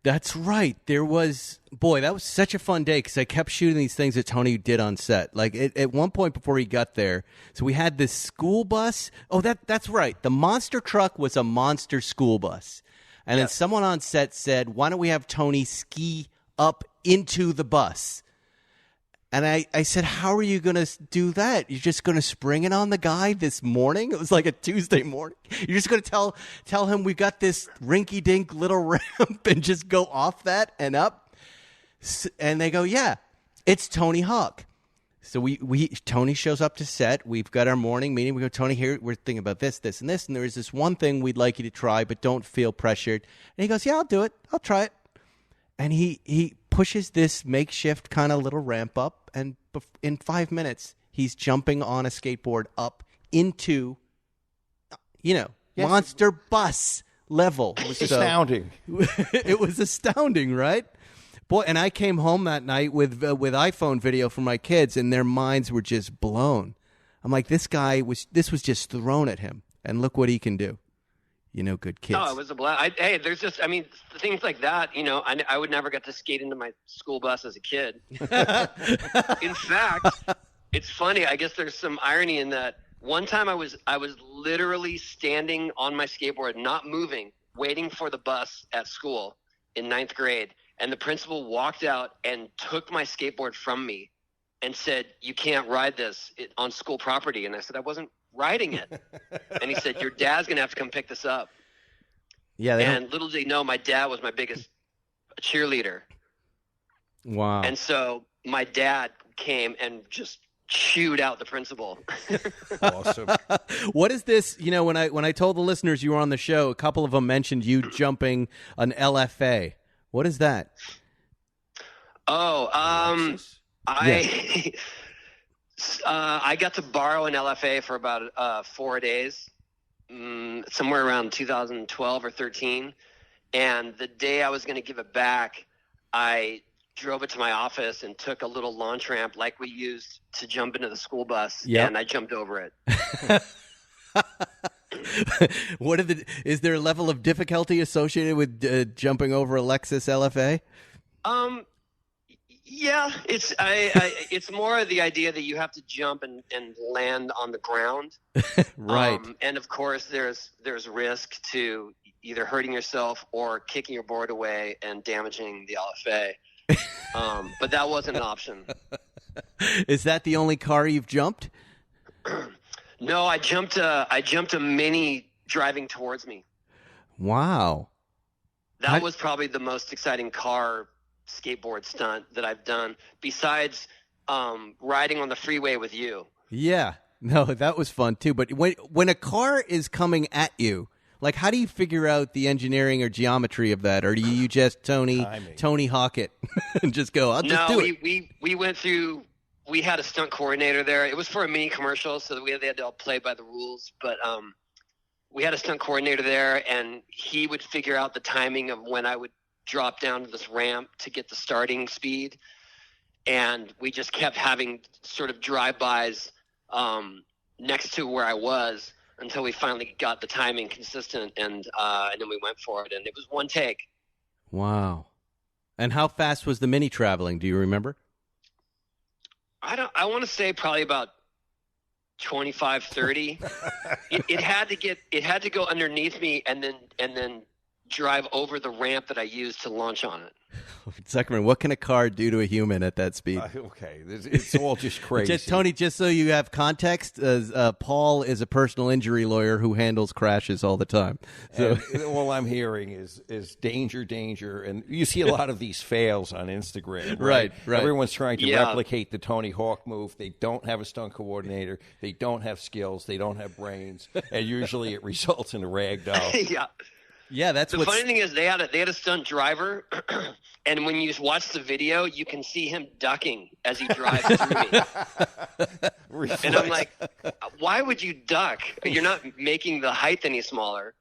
That's right. There was, that was such a fun day because I kept shooting these things that Tony did on set. Like at one point before he got there, so we had this school bus. Oh, that's right. The monster truck was a monster school bus. And then someone on set said, why don't we have Tony ski up into the bus? And I said, how are you going to do that? You're just going to spring it on the guy this morning? It was like a Tuesday morning. You're just going to tell him we got this rinky-dink little ramp and just go off that and up? And they go, yeah, it's Tony Hawk. So Tony shows up to set. We've got our morning meeting. We go, Tony, here, we're thinking about this, and this. And there is this one thing we'd like you to try, but don't feel pressured. And he goes, yeah, I'll do it. I'll try it. And he pushes this makeshift kind of little ramp up, and in 5 minutes, he's jumping on a skateboard up into, monster bus level. It was astounding. It was astounding, right? Boy, and I came home that night with iPhone video for my kids, and their minds were just blown. I'm like, this was just thrown at him, and look what he can do. Good kids. Oh, it was a blast. There's just, things like that, I would never get to skate into my school bus as a kid. In fact, it's funny. I guess there's some irony in that. One time I was literally standing on my skateboard, not moving, waiting for the bus at school in 9th grade. And the principal walked out and took my skateboard from me and said, you can't ride this on school property. And I said, I wasn't riding it. And he said, your dad's going to have to come pick this up. Yeah. And little did he know, my dad was my biggest cheerleader. Wow. And so my dad came and just chewed out the principal. Awesome. What is this? When I told the listeners you were on the show, a couple of them mentioned you jumping an LFA. What is that? Oh, I got to borrow an LFA for about 4 days, somewhere around 2012 or 13. And the day I was going to give it back, I drove it to my office and took a little launch ramp like we used to jump into the school bus. Yep. And I jumped over it. Is there a level of difficulty associated with jumping over a Lexus LFA? Yeah, it's more the idea that you have to jump and land on the ground. Right. And of course there's risk to either hurting yourself or kicking your board away and damaging the LFA. But that wasn't an option. Is that the only car you've jumped? No, I jumped a Mini driving towards me. Wow. That was probably the most exciting car skateboard stunt that I've done, besides riding on the freeway with you. Yeah. No, that was fun too. But when a car is coming at you, like, how do you figure out the engineering or geometry of that? Or do you just Tony Hawk it and just go, I'll just do it? We went through, we had a stunt coordinator there. It was for a Mini commercial, so that they had to all play by the rules. But we had a stunt coordinator there, and he would figure out the timing of when I would drop down to this ramp to get the starting speed. And we just kept having sort of drive-bys next to where I was until we finally got the timing consistent, and then we went for it, and it was one take. Wow. And how fast was the Mini traveling? Do you remember? I want to say probably about 25, 30. It had to go underneath me and then drive over the ramp that I used to launch on it. Zuckerman, what can a car do to a human at that speed? Okay, it's all just crazy. Tony, just so you have context, Paul is a personal injury lawyer who handles crashes all the time. So all I'm hearing is danger, and you see a lot of these fails on Instagram. Right. Everyone's trying to replicate the Tony Hawk move. They don't have a stunt coordinator. They don't have skills. They don't have brains, and usually it results in a rag doll. Yeah. Yeah, that's the funny thing is they had a stunt driver, and when you watch the video, you can see him ducking as he drives through me. And I'm like, why would you duck? You're not making the height any smaller.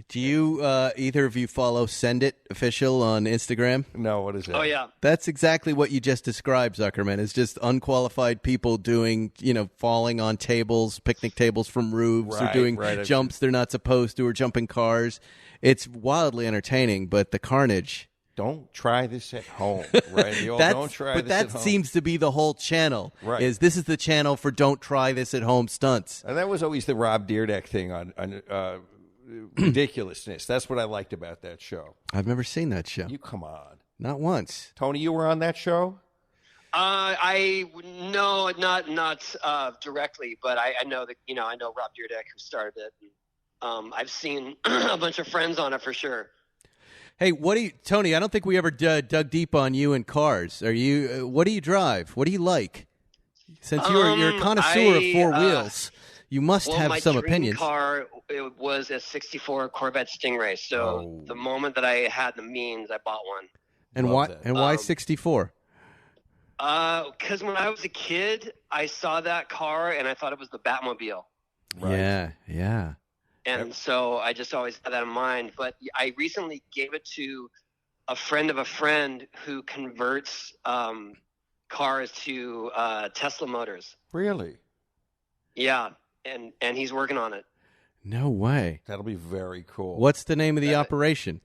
Do you either of you follow Send It Official on Instagram? No, what is that? Oh yeah, that's exactly what you just described, Zuckerman. It's just unqualified people doing, falling on tables, picnic tables from roofs, or doing jumps they're not supposed to, or jumping cars. It's wildly entertaining, but the carnage. Don't try this at home, right? Don't try but this at home. That seems to be the whole channel. Right. This is the channel for don't try this at home stunts. And that was always the Rob Dyrdek thing on ridiculousness. That's what I liked about that show. I've never seen that show. You come on. Not once. Tony, you were on that show? No, not directly, but I know that I know Rob Dyrdek, who started it. And, I've seen a bunch of friends on it for sure. Hey, Tony? I don't think we ever dug deep on you and cars. What do you drive? What do you like? Since you're a connoisseur of four wheels, you must have some opinions. My car was a '64 Corvette Stingray. So the moment that I had the means, I bought one. And why '64? Because when I was a kid, I saw that car and I thought it was the Batmobile. Right. Yeah. And so I just always had that in mind. But I recently gave it to a friend of a friend who converts cars to Tesla motors. Really? Yeah, and he's working on it. No way. That'll be very cool. What's the name of the operation?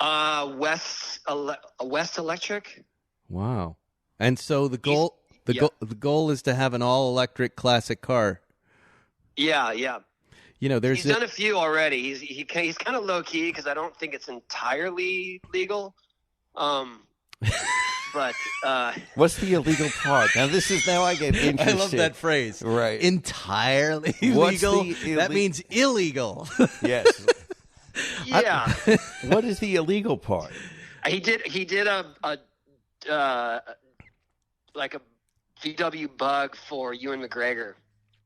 West Electric. Wow. And so the goal is to have an all-electric classic car. Yeah. He's done a few already. He's kind of low key because I don't think it's entirely legal. But what's the illegal part? Now I get interested. I love that phrase. Right. Entirely legal. That means illegal. Yes. Yeah. What is the illegal part? He did a like a VW Bug for Ewan McGregor.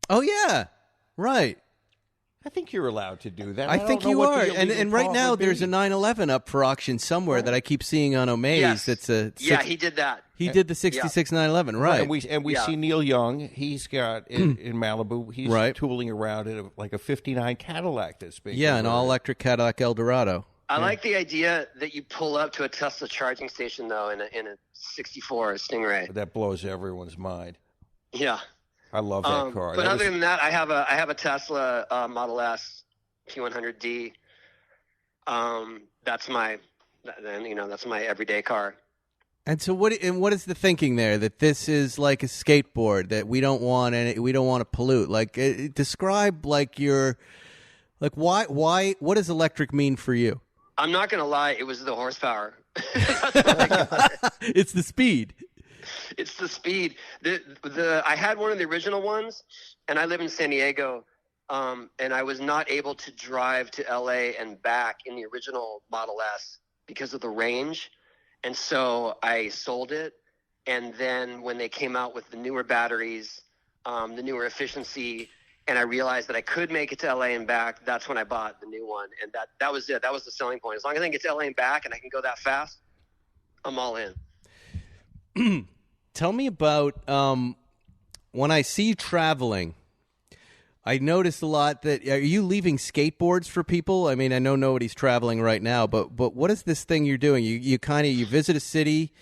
Oh yeah. Right. I think you're allowed to do that. I think you are. And right now there's a 911 up for auction somewhere that I keep seeing on Omaze. Yes. He did that. He did the 66 911, right. And we see Neil Young. He's got, in Malibu, he's tooling around in a 59 Cadillac that's being an all-electric Cadillac Eldorado. I like the idea that you pull up to a Tesla charging station, though, in a 64 Stingray. That blows everyone's mind. Yeah. I love that car. But other than that, I have a Tesla Model S P100D. That's my everyday car. And so what is the thinking there, that this is like a skateboard, that we don't want to pollute? Describe your Like, why, what does electric mean for you? I'm not going to lie. It was the horsepower. It's the speed. It's the speed. I had one of the original ones, and I live in San Diego, and I was not able to drive to LA and back in the original Model S because of the range. And so I sold it. And then when they came out with the newer batteries, the newer efficiency, and I realized that I could make it to LA and back, that's when I bought the new one. And that was it. That was the selling point. As long as I can get to LA and back and I can go that fast, I'm all in. Tell me about when I see you traveling, I noticed a lot that, are you leaving skateboards for people? I mean, I know nobody's traveling right now, but what is this thing you're doing? You visit a city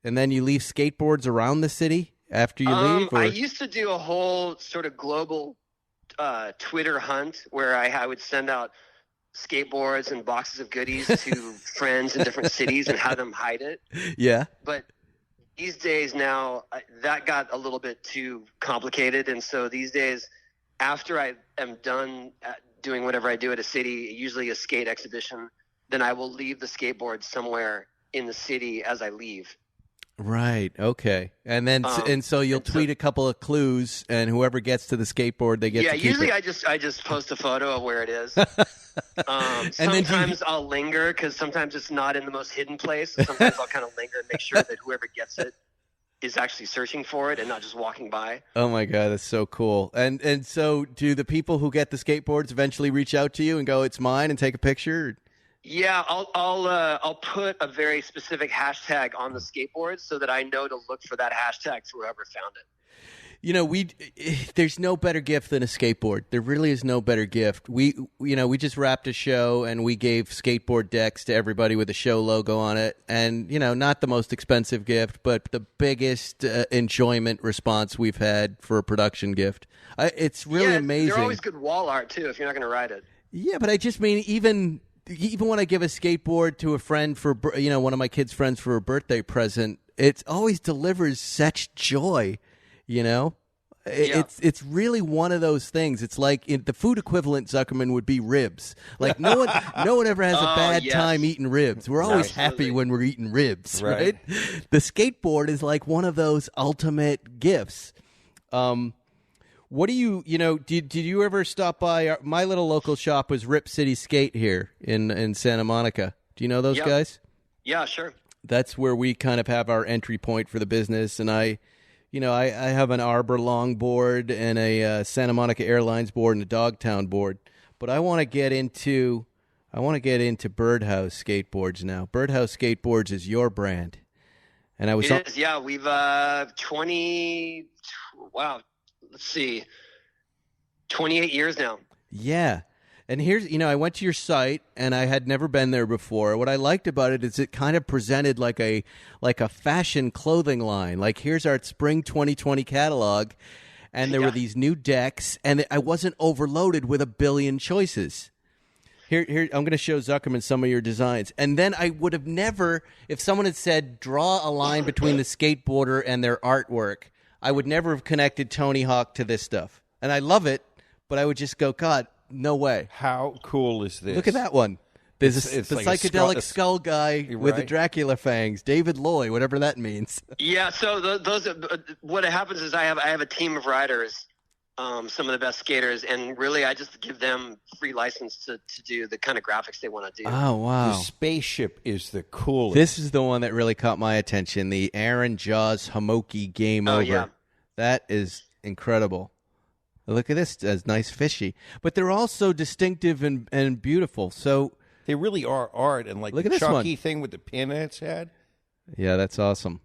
and then you leave skateboards around the city after you leave? Or? I used to do a whole sort of global Twitter hunt where I would send out skateboards and boxes of goodies to friends in different cities and have them hide it. Yeah. But these days now, that got a little bit too complicated. And so these days, after I am done doing whatever I do at a city, usually a skate exhibition, then I will leave the skateboard somewhere in the city as I leave. Right. Okay. And then and so you'll tweet a couple of clues, and whoever gets to the skateboard, they get to keep usually it. I just post a photo of where it is. And sometimes I'll linger because sometimes it's not in the most hidden place. So sometimes I'll kind of linger and make sure that whoever gets it is actually searching for it and not just walking by. Oh my God, that's so cool. And so do the people who get the skateboards eventually reach out to you and go, "It's mine," and take a picture? Yeah, I'll put a very specific hashtag on the skateboard so that I know to look for that hashtag for whoever found it. You know, there's no better gift than a skateboard. There really is no better gift. We just wrapped a show and we gave skateboard decks to everybody with a show logo on it. And, not the most expensive gift, but the biggest enjoyment response we've had for a production gift. It's really amazing. They're always good wall art, too, if you're not going to ride it. Yeah, but I just mean even when I give a skateboard to a friend for, one of my kids' friends for a birthday present, it always delivers such joy. It's really one of those things. It's like the food equivalent, Zuckerman, would be ribs. Like no one ever has a bad time eating ribs. We're always happy when we're eating ribs, right? The skateboard is like one of those ultimate gifts. What do you, did you ever stop by? My little local shop was Rip City Skate here in Santa Monica. Do you know those guys? Yeah, sure. That's where we kind of have our entry point for the business. And I have an Arbor longboard and a Santa Monica Airlines board and a Dogtown board. But I want to get into Birdhouse Skateboards now. Birdhouse Skateboards is your brand. And it is, yeah. We've 28 years now. Yeah. And here's, I went to your site and I had never been there before. What I liked about it is it kind of presented like a fashion clothing line. Like, here's our spring 2020 catalog. And there were these new decks, and I wasn't overloaded with a billion choices. Here, I'm going to show Zuckerman some of your designs. And then I would have never, if someone had said, draw a line between the skateboarder and their artwork, I would never have connected Tony Hawk to this stuff. And I love it, but I would just go, God, no way. How cool is this? Look at that one. There's the like psychedelic skull guy with the Dracula fangs, David Loy, whatever that means. Yeah, so those what happens is I have a team of riders, some of the best skaters, and really I just give them free license to do the kind of graphics they want to do. Oh, wow. The spaceship is the coolest. This is the one that really caught my attention, the Aaron Jaws Hamoki Game Over. Yeah. That is incredible. Look at this. It's nice fishy. But they're all so distinctive and beautiful. So they really are art. And like look the at this chunky one. Thing with the pin in its head. Yeah, that's awesome.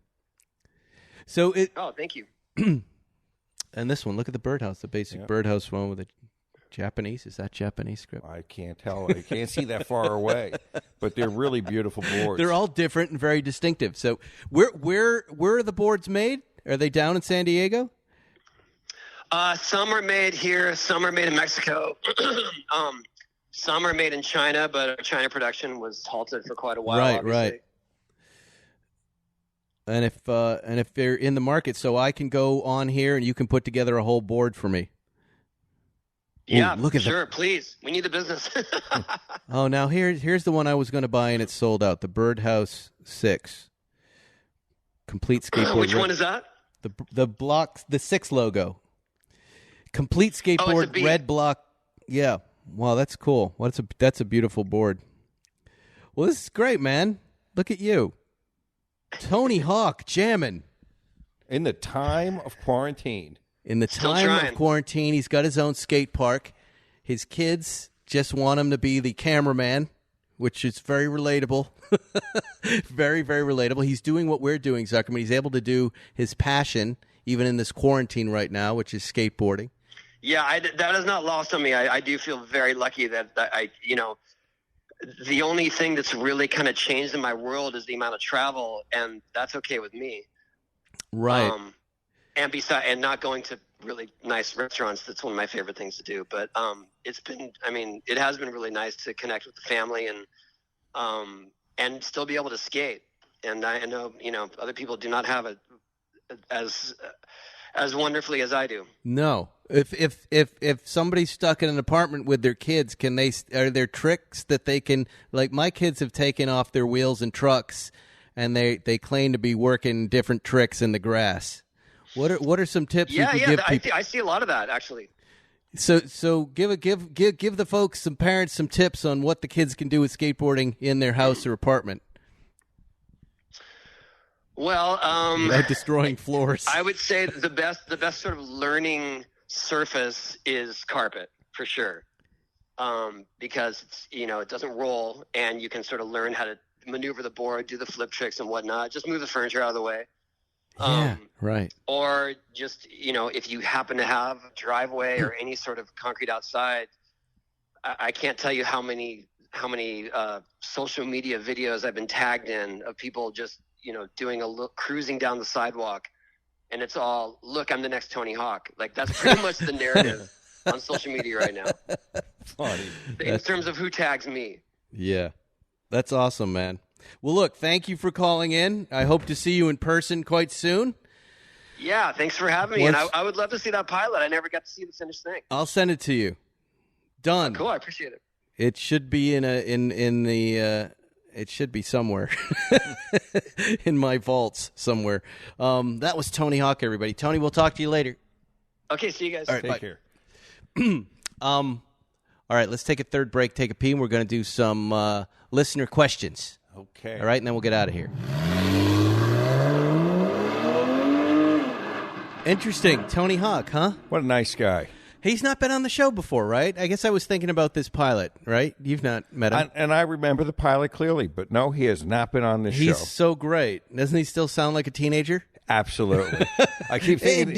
So thank you. And this one, look at the birdhouse, the basic birdhouse one with the Japanese. Is that Japanese script? I can't tell. I can't see that far away. But they're really beautiful boards. They're all different and very distinctive. So where are the boards made? Are they down in San Diego? Some are made here. Some are made in Mexico. Some are made in China, but our China production was halted for quite a while. Right, obviously. right. And if they're in the market, so I can go on here and you can put together a whole board for me. Yeah, look at sure, please. We need the business. Oh, now here's the one I was going to buy and it's sold out. The Birdhouse 6. Complete skateboard. Which one is that? The 6 logo. Complete skateboard red block. Yeah. Wow, that's cool. That's a beautiful board. Well, this is great, man. Look at you. Tony Hawk jamming. In the time of quarantine. In the time of quarantine, he's got his own skate park. His kids just want him to be the cameraman, which is very relatable. Very, very relatable. He's doing what we're doing, Zuckerman. He's able to do his passion, even in this quarantine right now, which is skateboarding. Yeah, that is not lost on me. I do feel very lucky that the only thing that's really kind of changed in my world is the amount of travel, and that's okay with me. Right. And not going to really nice restaurants. That's one of my favorite things to do. But it has been really nice to connect with the family and still be able to skate. And I know, other people do not have it as wonderfully as I do. No. If somebody's stuck in an apartment with their kids, are there tricks that they can, like my kids have taken off their wheels and trucks and they claim to be working different tricks in the grass. What are some tips you can give people? I see a lot of that actually. So give the folks, some parents, some tips on what the kids can do with skateboarding in their house or apartment. Well, without destroying floors. I would say the best sort of learning surface is carpet for sure, because it's, it doesn't roll and you can sort of learn how to maneuver the board, do the flip tricks and whatnot. Just move the furniture out of the way. Yeah, right. Or just, if you happen to have a driveway or any sort of concrete outside, I can't tell you how many social media videos I've been tagged in of people just, doing cruising down the sidewalk, and it's all, look, I'm the next Tony Hawk. Like, that's pretty much the narrative on social media right now. Funny. In terms of who tags me. Yeah. That's awesome, man. Well, look, thank you for calling in. I hope to see you in person quite soon. Yeah, thanks for having me. And I would love to see that pilot. I never got to see the finished thing. I'll send it to you. Done. Oh, cool. I appreciate it. It should be it should be somewhere in my vaults somewhere. That was Tony Hawk, everybody. Tony, we'll talk to you later. Okay, see you guys. All right, take care. All right, let's take a third break, take a pee, and we're going to do some listener questions. Okay. All right, and then we'll get out of here. Interesting. Tony Hawk, huh? What a nice guy. He's not been on the show before, right? I guess I was thinking about this pilot, right? You've not met him. And I remember the pilot clearly, but no, he has not been on this show. He's so great. Doesn't he still sound like a teenager? Absolutely. I keep thinking,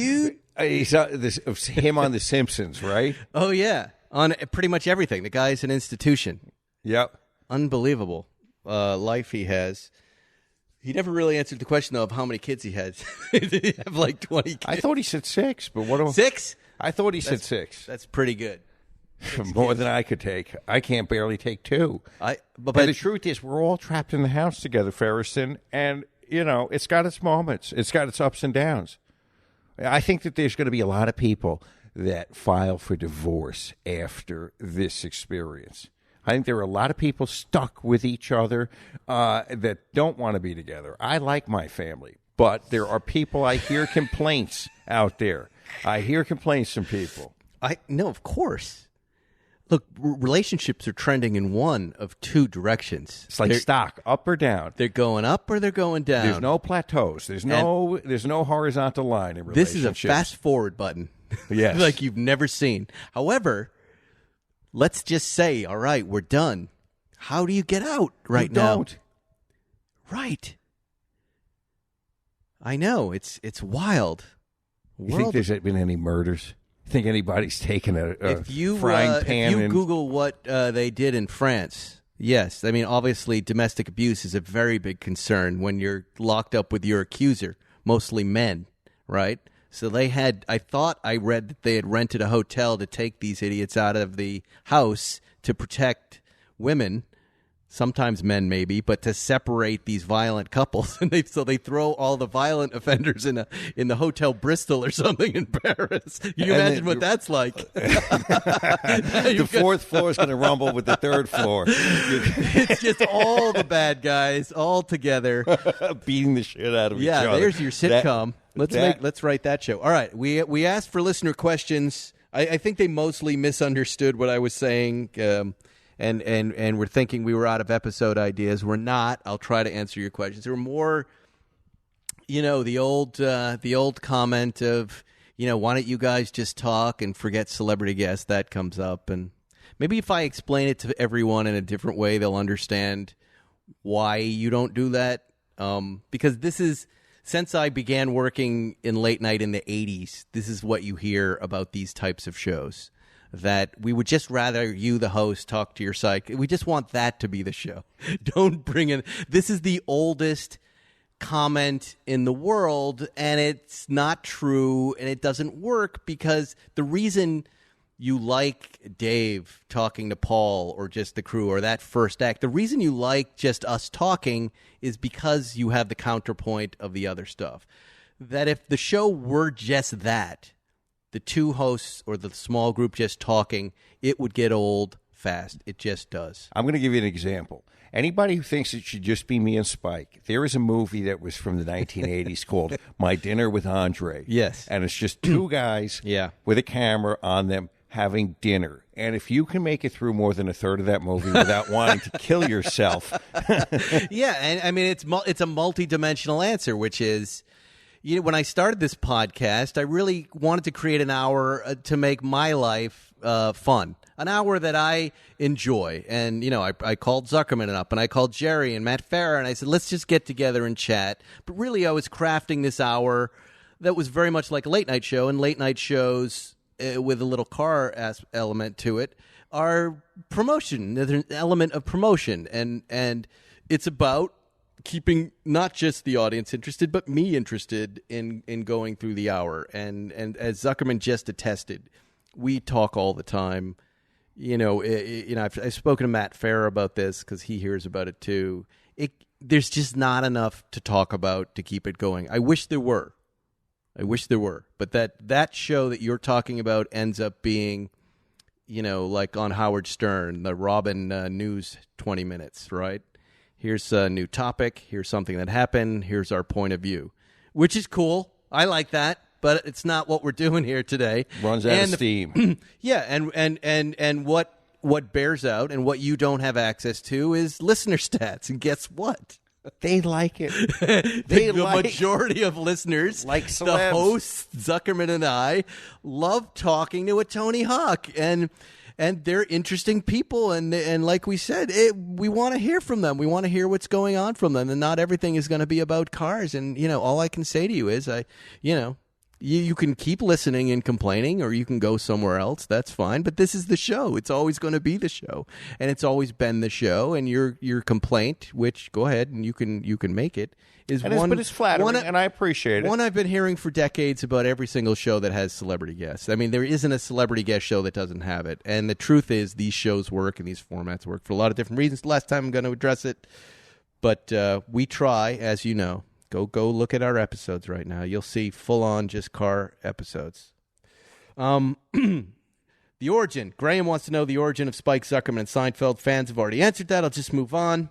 hey, dude. Him on The Simpsons, right? Oh, yeah. On pretty much everything. The guy's an institution. Yep. Unbelievable life he has. He never really answered the question, though, of how many kids he has. Did he have like 20 kids? I thought he said 6, but what? 6? I thought he said 6. That's pretty good. More than I could take. I can't barely take 2. But the truth is, we're all trapped in the house together, Ferriston, and, it's got its moments. It's got its ups and downs. I think that there's going to be a lot of people that file for divorce after this experience. I think there are a lot of people stuck with each other that don't want to be together. I like my family, but there are people, I hear complaints out there. I hear complaints from people. No, of course. Look, relationships are trending in one of 2 directions. It's like stock, up or down. They're going up or they're going down. There's no plateaus. There's no horizontal line in relationships. This is a fast forward button. Yes. Like you've never seen. However, let's just say, all right, we're done. How do you get out now? Don't. Right. I know. It's wild. You think there's been any murders? Think anybody's taken a frying pan? If you Google what they did in France, yes. I mean, obviously, domestic abuse is a very big concern when you're locked up with your accuser, mostly men, right? So I thought I read that they had rented a hotel to take these idiots out of the house to protect women. sometimes men maybe, but to separate these violent couples, and they throw all the violent offenders in the Hotel Bristol or something in Paris. You imagine what that's like? The fourth floor is going to rumble with the third floor. It's just all the bad guys all together, beating the shit out of each other. Yeah, there's your sitcom. Let's write that show. All right, we asked for listener questions. I think they mostly misunderstood what I was saying. And we're thinking we were out of episode ideas. We're not. I'll try to answer your questions. There were more, the old comment of, why don't you guys just talk and forget celebrity guests? That comes up. And maybe if I explain it to everyone in a different way, they'll understand why you don't do that. Because this is, since I began working in late night in the 80s, this is what you hear about these types of shows. That we would just rather you, the host, talk to your psych. We just want that to be the show. Don't bring in. This is the oldest comment in the world, and it's not true, and it doesn't work because the reason you like Dave talking to Paul or just the crew or that first act, the reason you like just us talking is because you have the counterpoint of the other stuff. That if the show were just that, the two hosts or the small group just talking, it would get old fast. It just does. I'm going to give you an example. Anybody who thinks it should just be me and Spike, there is a movie that was from the 1980s called My Dinner with Andre. Yes. And it's just two guys with a camera on them having dinner. And if you can make it through more than a third of that movie without wanting to kill yourself. Yeah, and I mean, it's a multi-dimensional answer, which is, when I started this podcast, I really wanted to create an hour to make my life fun, an hour that I enjoy. And, I called Zuckerman up, and I called Jerry and Matt Farah, and I said, let's just get together and chat. But really, I was crafting this hour that was very much like a late night show, and late night shows with a little car element to it are promotion. There's an element of promotion, and it's about keeping not just the audience interested, but me interested in going through the hour. And as Zuckerman just attested, we talk all the time. I've spoken to Matt Farah about this because he hears about it too. There's just not enough to talk about to keep it going. I wish there were. But that show that you're talking about ends up being, like on Howard Stern, the Robin News 20 minutes, right? Here's a new topic. Here's something that happened. Here's our point of view, which is cool. I like that, but it's not what we're doing here today. Runs out of steam. Yeah, and what bears out and what you don't have access to is listener stats. And guess what? They like it. The majority of listeners, like celebs. The hosts, Zuckerman and I, love talking to a Tony Hawk, and they're interesting people, and like we said, we want to hear from them. We want to hear what's going on from them, and not everything is going to be about cars. And all I can say to you is, you can keep listening and complaining, or you can go somewhere else. That's fine. But this is the show. It's always going to be the show, and it's always been the show. And your complaint, which go ahead and you can make it, but it's flattering, and I appreciate it. One I've been hearing for decades about every single show that has celebrity guests. I mean, there isn't a celebrity guest show that doesn't have it. And the truth is, these shows work and these formats work for a lot of different reasons. Last time I'm going to address it, but we try, as you know. Go look at our episodes right now. You'll see full-on just car episodes. The origin. Graham wants to know the origin of Spike, Zuckerman, and Seinfeld. Fans have already answered that. I'll just move on.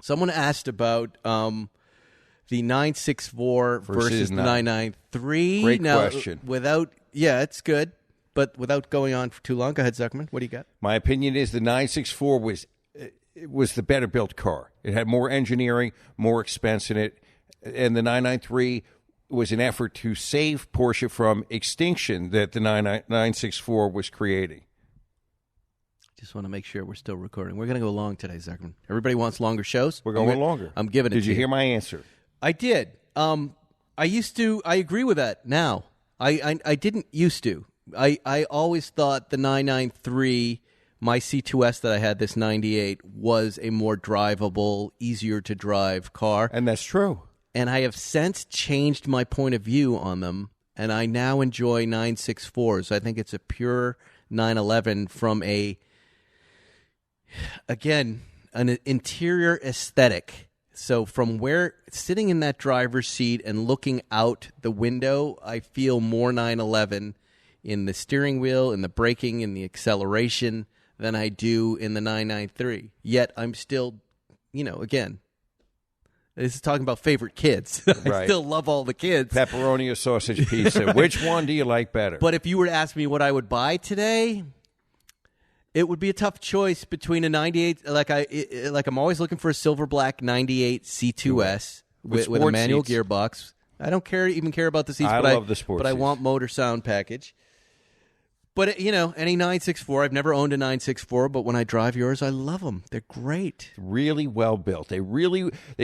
Someone asked about the 964 versus the 993. Great question. It's good, but without going on for too long. Go ahead, Zuckerman. What do you got? My opinion is the 964 was the better built car. It had more engineering, more expense in it. And the 993 was an effort to save Porsche from extinction that the 964 was creating. Just want to make sure we're still recording. We're going to go long today, Zuckerman. Everybody wants longer shows. We're going longer. I'm giving it to you. Did you hear my answer? I did. I agree with that now. I didn't used to. I always thought the 993, my C2S that I had, this 98, was a more drivable, easier to drive car. And that's true. And I have since changed my point of view on them, and I now enjoy 964s. I think it's a pure 911 from again, an interior aesthetic. So from where sitting in that driver's seat and looking out the window, I feel more 911 in the steering wheel, in the braking, in the acceleration than I do in the 993. Yet I'm still, again, this is talking about favorite kids. I Right. still love all the kids. Pepperoni or sausage pizza. Which one do you like better? But if you were to ask me what I would buy today, it would be a tough choice between a 98. I'm always looking for a silver black 98 C2S with a manual seats. gearbox. I don't even care about the seats. I but love the sports But I seats. want motor sound package. But any 964. I've never owned a 964, but when I drive yours, I love them. They're great. Really well built. They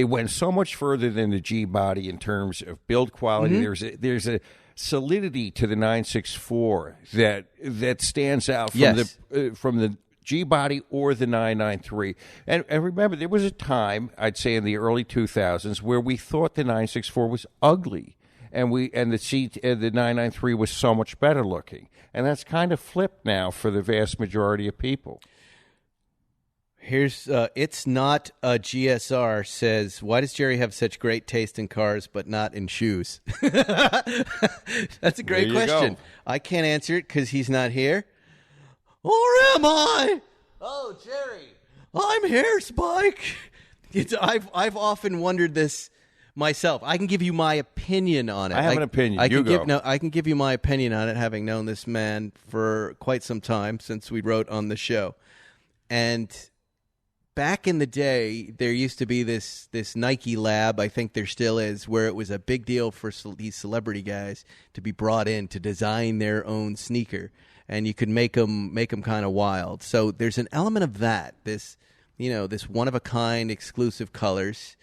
went so much further than the G body in terms of build quality. Mm-hmm. There's a solidity to the 964 that stands out from Yes. from the G body or the 993. And remember, there was a time, I'd say in the early 2000s, where we thought the 964 was ugly, and the 993 was so much better looking. And that's kind of flipped now for the vast majority of people. Here's it's not a GSR says, why does Jerry have such great taste in cars but not in shoes? That's a great There you question. go. I can't answer it because he's not here. Or am I? Oh, Jerry, I'm here, Spike. I've often wondered this myself. I can give you my opinion on it. I have an opinion. I You can go. I can give you my opinion on it, having known this man for quite some time since we wrote on the show. And back in the day, there used to be this Nike lab, I think there still is, where it was a big deal for these celebrity guys to be brought in to design their own sneaker, and you could make them kind of wild. So there's an element of that, this one of a kind exclusive colors.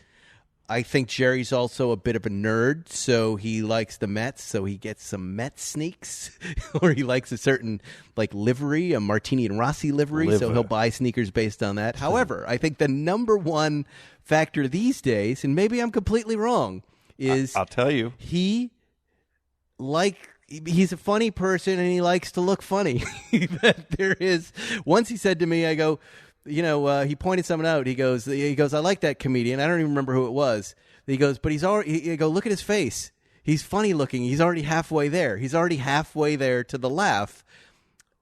I think Jerry's also a bit of a nerd, so he likes the Mets, so he gets some Mets sneaks, or he likes a certain livery, a Martini and Rossi livery, so he'll buy sneakers based on that. However, I think the number one factor these days, and maybe I'm completely wrong, is I'll tell you. he's a funny person and he likes to look funny. There is once he said to me, I go, he pointed someone out. He goes, I like that comedian. I don't even remember who it was. He goes, but he's already. I go, look at his face. He's funny looking. He's already halfway there. He's already halfway there to the laugh.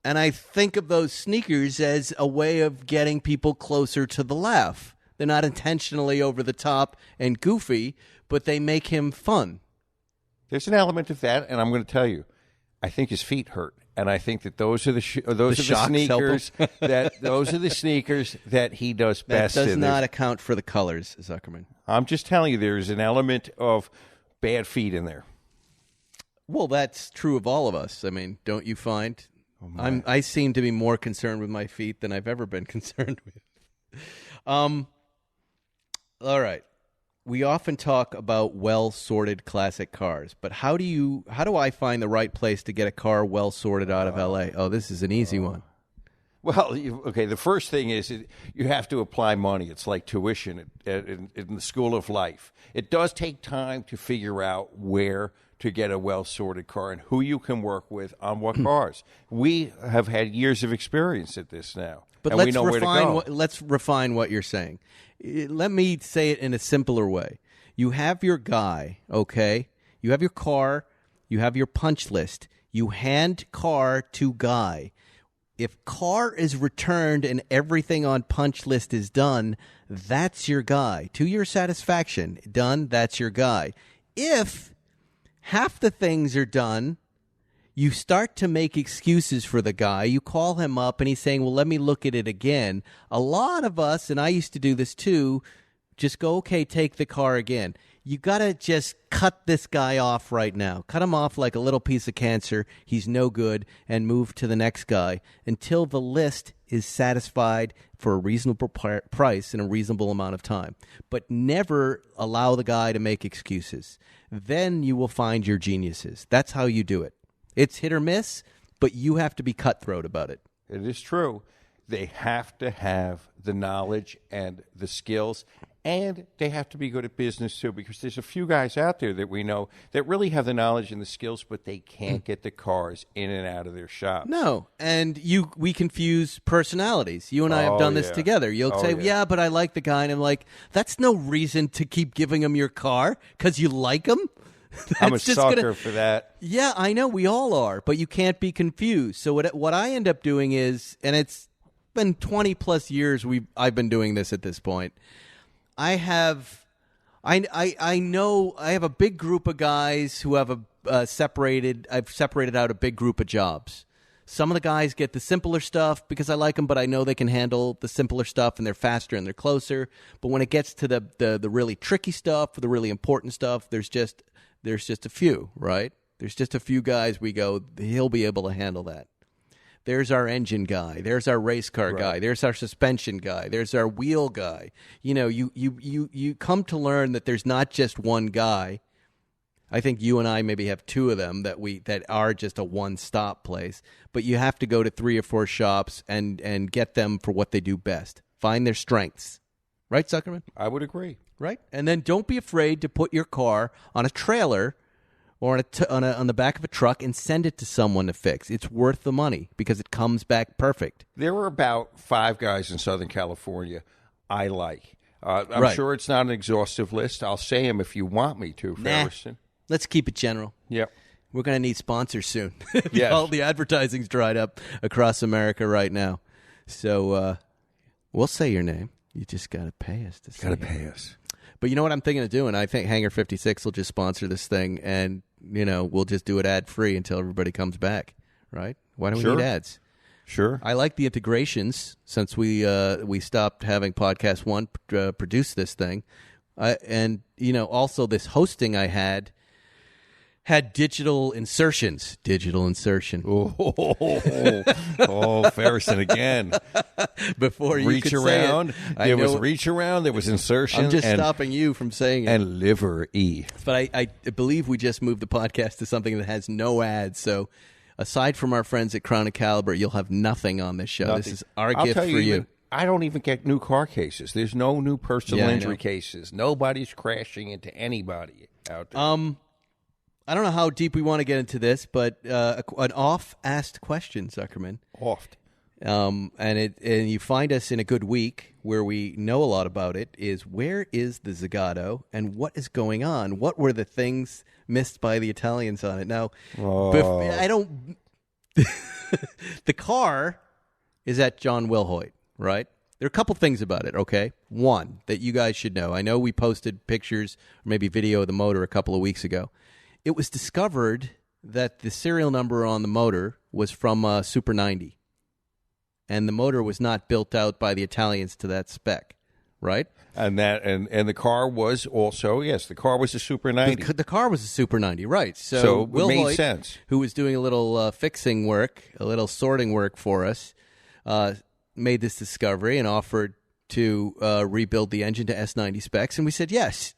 And I think of those sneakers as a way of getting people closer to the laugh. They're not intentionally over the top and goofy, but they make him fun. There's an element of that, and I'm going to tell you, I think his feet hurt, and I think that those are the sneakers that he does best. That does in. not account for the colors, Zuckerman. I'm just telling you, there's an element of bad feet in there. Well, that's true of all of us. I mean, don't you find? I seem to be more concerned with my feet than I've ever been concerned with. All right. We often talk about well-sorted classic cars, but how do I find the right place to get a car well-sorted out of L.A.? Oh, this is an easy one. Well, the first thing is you have to apply money. It's like tuition in the school of life. It does take time to figure out where to get a well-sorted car and who you can work with on what cars. We have had years of experience at this now, But and we know where to go. Let's refine what you're saying. Let me say it in a simpler way. You have your guy, okay? You have your car. You have your punch list. You hand car to guy. If car is returned and everything on punch list is done, that's your guy. To your satisfaction, done, that's your guy. If half the things are done, you start to make excuses for the guy. You call him up and he's saying, well, let me look at it again. A lot of us, and I used to do this too, just go, okay, take the car again. You got to just cut this guy off right now. Cut him off like a little piece of cancer. He's no good, and move to the next guy until the list is satisfied for a reasonable price in a reasonable amount of time. But never allow the guy to make excuses. Then you will find your geniuses. That's how you do it. It's hit or miss, but you have to be cutthroat about it. It is true. they have to have the knowledge and the skills, and they have to be good at business too, because there's a few guys out there that we know that really have the knowledge and the skills, but they can't get the cars in and out of their shops. No, and we confuse personalities. You and I have done this together. You'll say, yeah, but I like the guy, and I'm like, that's no reason to keep giving him your car because you like him. I'm a sucker for that. Yeah, I know, we all are, but you can't be confused. So what I end up doing is, and it's been 20 plus years I've been doing this at this point. I know I have a big group of guys who have I've separated out a big group of jobs. Some of the guys get the simpler stuff because I like them, but I know they can handle the simpler stuff and they're faster and they're closer. But when it gets to the really tricky stuff, the really important stuff, there's just a few, right? There's just a few guys we go, he'll be able to handle that. There's our engine guy. There's our race car guy. There's our suspension guy. There's our wheel guy. You know, you come to learn that there's not just one guy. I think you and I maybe have two of them that are just a one-stop place. But you have to go to 3 or 4 shops and get them for what they do best. Find their strengths. Right, Zuckerman? I would agree. Right? And then don't be afraid to put your car on a trailer or on the back of a truck and send it to someone to fix. It's worth the money because it comes back perfect. There were about 5 guys in Southern California I like. I'm sure it's not an exhaustive list. I'll say them if you want me to, Ferguson. Let's keep it general. Yep. We're going to need sponsors soon. Yes. All the advertising's dried up across America right now. So we'll say your name. You just got to pay us to say it. Got to pay us. But you know what I'm thinking of doing? I think Hangar 56 will just sponsor this thing, and we'll just do it ad-free until everybody comes back, right? Why don't we need ads? Sure. I like the integrations since we stopped having Podcast One produce this thing. And, also this hosting I had digital insertions. Digital insertion. Oh, Ferguson again. Before you reach could around. Say it, there was reach around. There was insertion. I'm just stopping you from saying it. And liver-y. But I believe we just moved the podcast to something that has no ads. So aside from our friends at Crown and Caliber, you'll have nothing on this show. Nothing. This is our gift for you. I don't even get new car cases. There's no new personal injury cases. Nobody's crashing into anybody out there. I don't know how deep we want to get into this, but an oft-asked question, Zuckerman. Oft. And you find us in a good week where we know a lot about it, is where is the Zagato and what is going on? What were the things missed by the Italians on it? Now, I don't... The car is at John Wilhoit, right? There are a couple things about it, okay? One, that you guys should know. I know we posted pictures or maybe video of the motor a couple of weeks ago. It was discovered that the serial number on the motor was from Super 90. And the motor was not built out by the Italians to that spec, right? And the car was also, yes, the car was a Super 90. The car was a Super 90, right. So it Will made Hoyt, sense. Who was doing a little fixing work, a little sorting work for us, made this discovery and offered to rebuild the engine to S90 specs. And we said yes,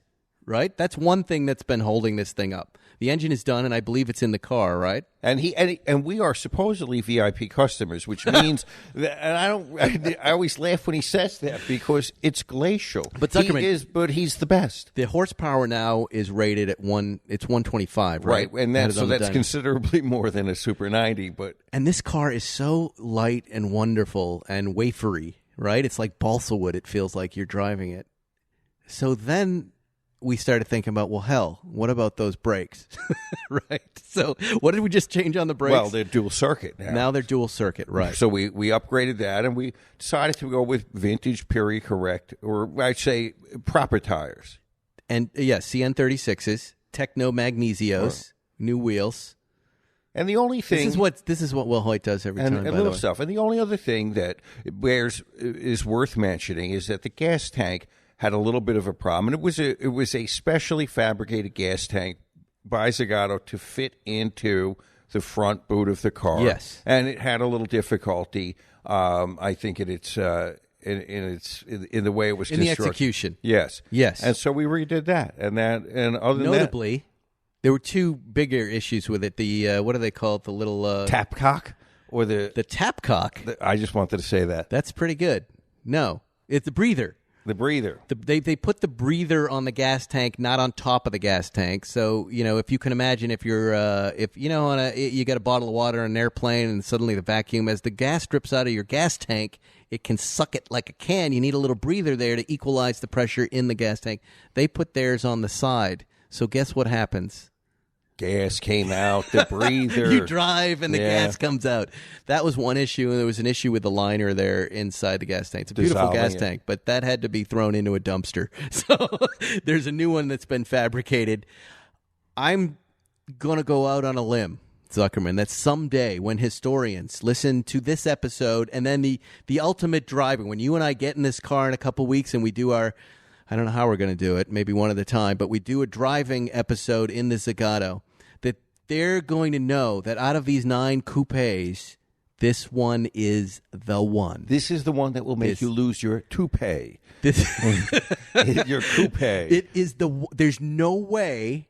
right? That's one thing that's been holding this thing up. The engine is done, and I believe it's in the car, right? And we are supposedly VIP customers, which means that, and I always laugh when he says that because it's glacial. But Zuckerman, but he's the best. The horsepower now is rated at 125, right? Right, and that's considerably more than a Super 90. And this car is so light and wonderful and wafery, right? It's like balsa wood. It feels like you're driving it. So then we started thinking about, well, hell, what about those brakes? Right? So what did we just change on the brakes? Well, they're dual circuit now. Now they're dual circuit, right. So we upgraded that, and we decided to go with vintage period correct, or I'd say proper tires. And, CN36s, Techno Magnesios, new wheels. And the only thing... This is what Will Hoyt does every time, by and little stuff. And the only other thing that is worth mentioning is that the gas tank had a little bit of a problem. And it was a specially fabricated gas tank by Zagato to fit into the front boot of the car. Yes. And it had a little difficulty, I think, in the way it was constructed. In the execution. Yes. Yes. And so we redid that. And other than notably, there were two bigger issues with it. The what do they call it? The little tapcock. or the Tapcock. I just wanted to say that. That's pretty good. No, it's the breather. The breather. They put the breather on the gas tank, not on top of the gas tank. So, if you can imagine, if you're, you got a bottle of water on an airplane and suddenly the vacuum, as the gas drips out of your gas tank, it can suck it like a can. You need a little breather there to equalize the pressure in the gas tank. They put theirs on the side. So guess what happens? Gas came out, the breather. You drive and the gas comes out. That was one issue, and there was an issue with the liner there inside the gas tank. It's a beautiful gas tank, but that had to be thrown into a dumpster. So there's a new one that's been fabricated. I'm going to go out on a limb, Zuckerman, that someday when historians listen to this episode and then the ultimate driving, when you and I get in this car in a couple weeks and we do our, I don't know how we're going to do it, maybe one at a time, but we do a driving episode in the Zagato, they're going to know that out of these 9 coupes, this one is the one. This is the one that will make you lose your toupee. Your coupe. It is there's no way,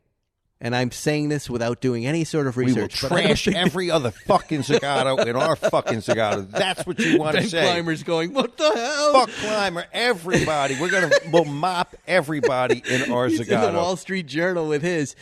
and I'm saying this without doing any sort of research. We will trash every other fucking Zagato in our fucking Zagato. That's what you want to say. Clymer's going, what the hell? Fuck Clymer, everybody. We'll mop everybody in our He's Zagato. in the Wall Street Journal with his.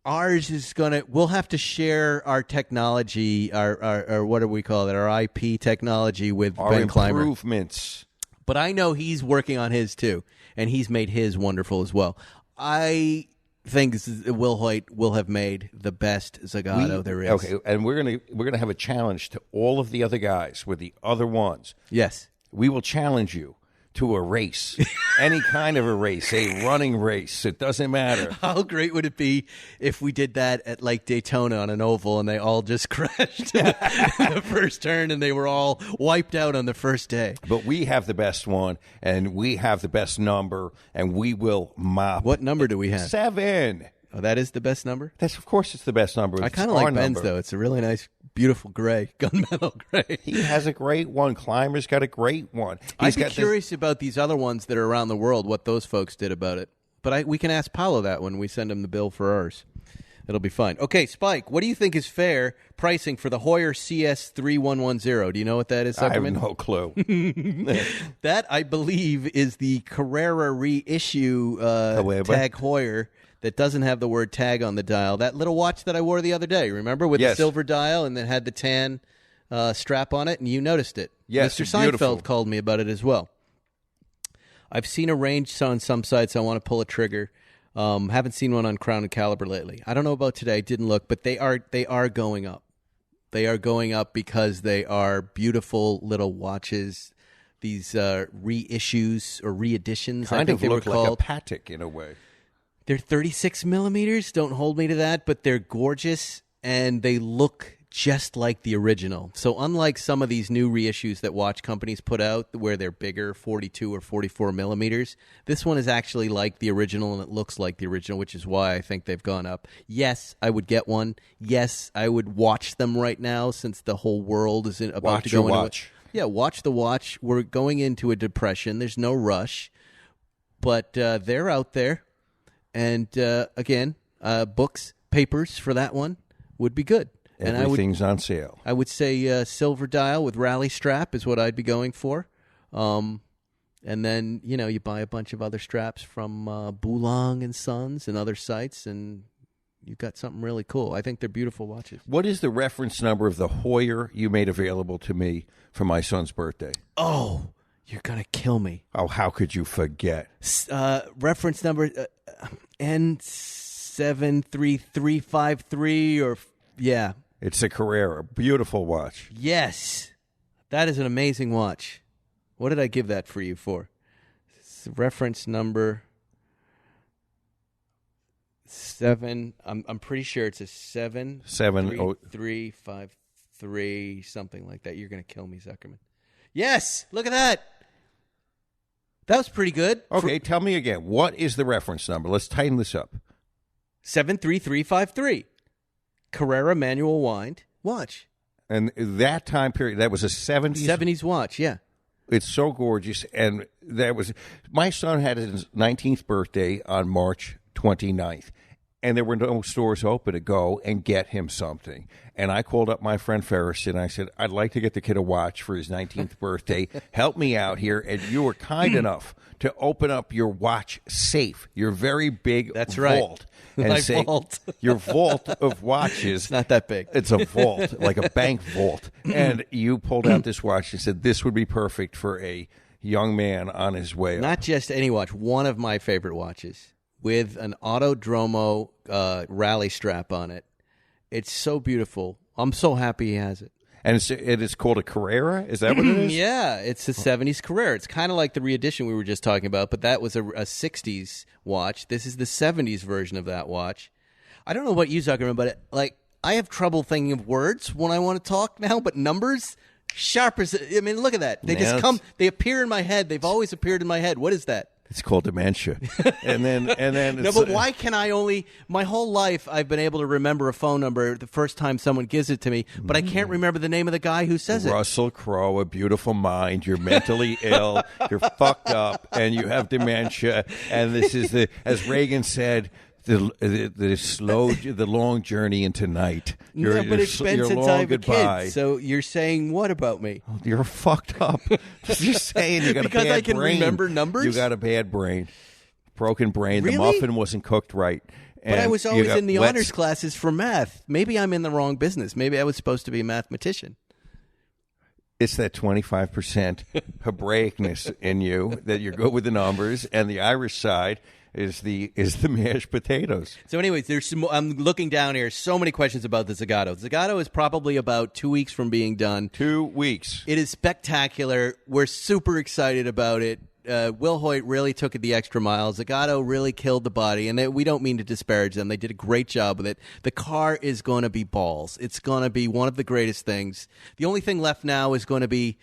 Ours is we'll have to share our technology, our what do we call it, our IP technology with our Ben Clymer. Improvements. But I know he's working on his too, and he's made his wonderful as well. I think Will Hoyt will have made the best Zagato there is. Okay, and we're gonna have a challenge to all of the other guys with the other ones. Yes. We will challenge you to a race, any kind of a race, a running race. It doesn't matter. How great would it be if we did that at like Daytona on an oval and they all just crashed in the first turn and they were all wiped out on the first day? But we have the best one, and we have the best number, and we will mop. What number do we have? 7. Oh, that is the best number? That's, of course, it's the best number. I kind of like Ben's, though. It's a really nice, beautiful gray, gunmetal gray. He has a great one. Clymer's got a great one. I'd be curious about these other ones that are around the world, what those folks did about it. But we can ask Paolo that when we send him the bill for ours. It'll be fine. Okay, Spike, what do you think is fair pricing for the Heuer CS3110? Do you know what that is, Zuckerman? I have no clue. That, I believe, is the Carrera reissue Tag Heuer that doesn't have the word tag on the dial. That little watch that I wore the other day, remember? With the silver dial and then had the tan strap on it, and you noticed it. Yes, Mr. Seinfeld beautiful. called me about it as well. I've seen a range on some sites. I want to pull a trigger. Haven't seen one on Crown and Caliber lately. I don't know about today. Didn't look, but they are going up. They are going up because they are beautiful little watches. These reissues or reeditions, Kind I think of they look were like called. a Patek in a way. They're 36 millimeters. Don't hold me to that, but they're gorgeous, and they look just like the original. So unlike some of these new reissues that watch companies put out where they're bigger, 42 or 44 millimeters, this one is actually like the original, and it looks like the original, which is why I think they've gone up. Yes, I would get one. Yes, I would watch them right now since the whole world is about to go into watch. Yeah, watch the watch. We're going into a depression. There's no rush, but they're out there. And again, books, papers for that one would be good. And Everything's on sale. I would say silver dial with rally strap is what I'd be going for. And then, you buy a bunch of other straps from Boulong and Sons and other sites, and you've got something really cool. I think they're beautiful watches. What is the reference number of the Heuer you made available to me for my son's birthday? Oh, you're going to kill me. Oh, how could you forget? Reference number N73353 or, yeah. It's a Carrera. Beautiful watch. Yes. That is an amazing watch. What did I give that for you for? Reference number 7. I'm pretty sure it's a 73353, something like that. You're going to kill me, Zuckerman. Yes. Look at that. That was pretty good. Okay, tell me again. What is the reference number? Let's tighten this up. 73353. Carrera manual wind watch. And that time period, that was a 70s? 70s watch, yeah. It's so gorgeous. And that was, my son had his 19th birthday on March 29th. and there were no stores open to go and get him something. And I called up my friend Ferris and I said, I'd like to get the kid a watch for his 19th birthday. Help me out here. And you were kind enough to open up your watch safe, your very big That's vault. right. And My say, vault. your vault of watches. It's not that big. It's a vault, like a bank vault. And you pulled out this watch and said, this would be perfect for a young man on his way up. Not just any watch, one of my favorite watches with an Autodromo rally strap on it. It's so beautiful. I'm so happy he has it. And it is called a Carrera? Is that what it is? Yeah, it's a 70s Carrera. It's kind of like the re-edition we were just talking about, but that was a 60s watch. This is the 70s version of that watch. I don't know what you talking about, but I have trouble thinking of words when I want to talk now, but numbers, sharp as... I mean, look at that. They just come... They appear in my head. They've always appeared in my head. What is that? It's called dementia. And then No, but why can I only... My whole life, I've been able to remember a phone number the first time someone gives it to me, but I can't remember the name of the guy who says it. Russell Crowe, a beautiful mind. You're mentally ill. You're fucked up, and you have dementia. And this is as Reagan said, the long journey into night. Yeah, but it's been since I have a kid. So you're saying what about me? You're fucked up. You're saying you got because a bad I can brain. Remember numbers. You got a bad brain, broken brain. Really? The muffin wasn't cooked right. But I was always in the honors classes for math. Maybe I'm in the wrong business. Maybe I was supposed to be a mathematician. It's that 25% Hebraicness in you that you're good with the numbers, and the Irish side is the mashed potatoes. So anyways, I'm looking down here, so many questions about the Zagato. Zagato is probably about 2 weeks from being done. 2 weeks. It is spectacular. We're super excited about it. Will Hoyt really took it the extra mile. Zagato really killed the body, and we don't mean to disparage them. They did a great job with it. The car is going to be balls. It's going to be one of the greatest things. The only thing left now is going to be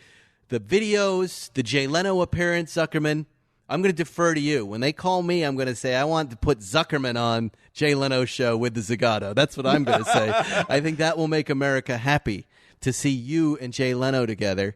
the videos, the Jay Leno appearance, Zuckerman. I'm going to defer to you. When they call me, I'm going to say, I want to put Zuckerman on Jay Leno's show with the Zagato. That's what I'm going to say. I think that will make America happy to see you and Jay Leno together.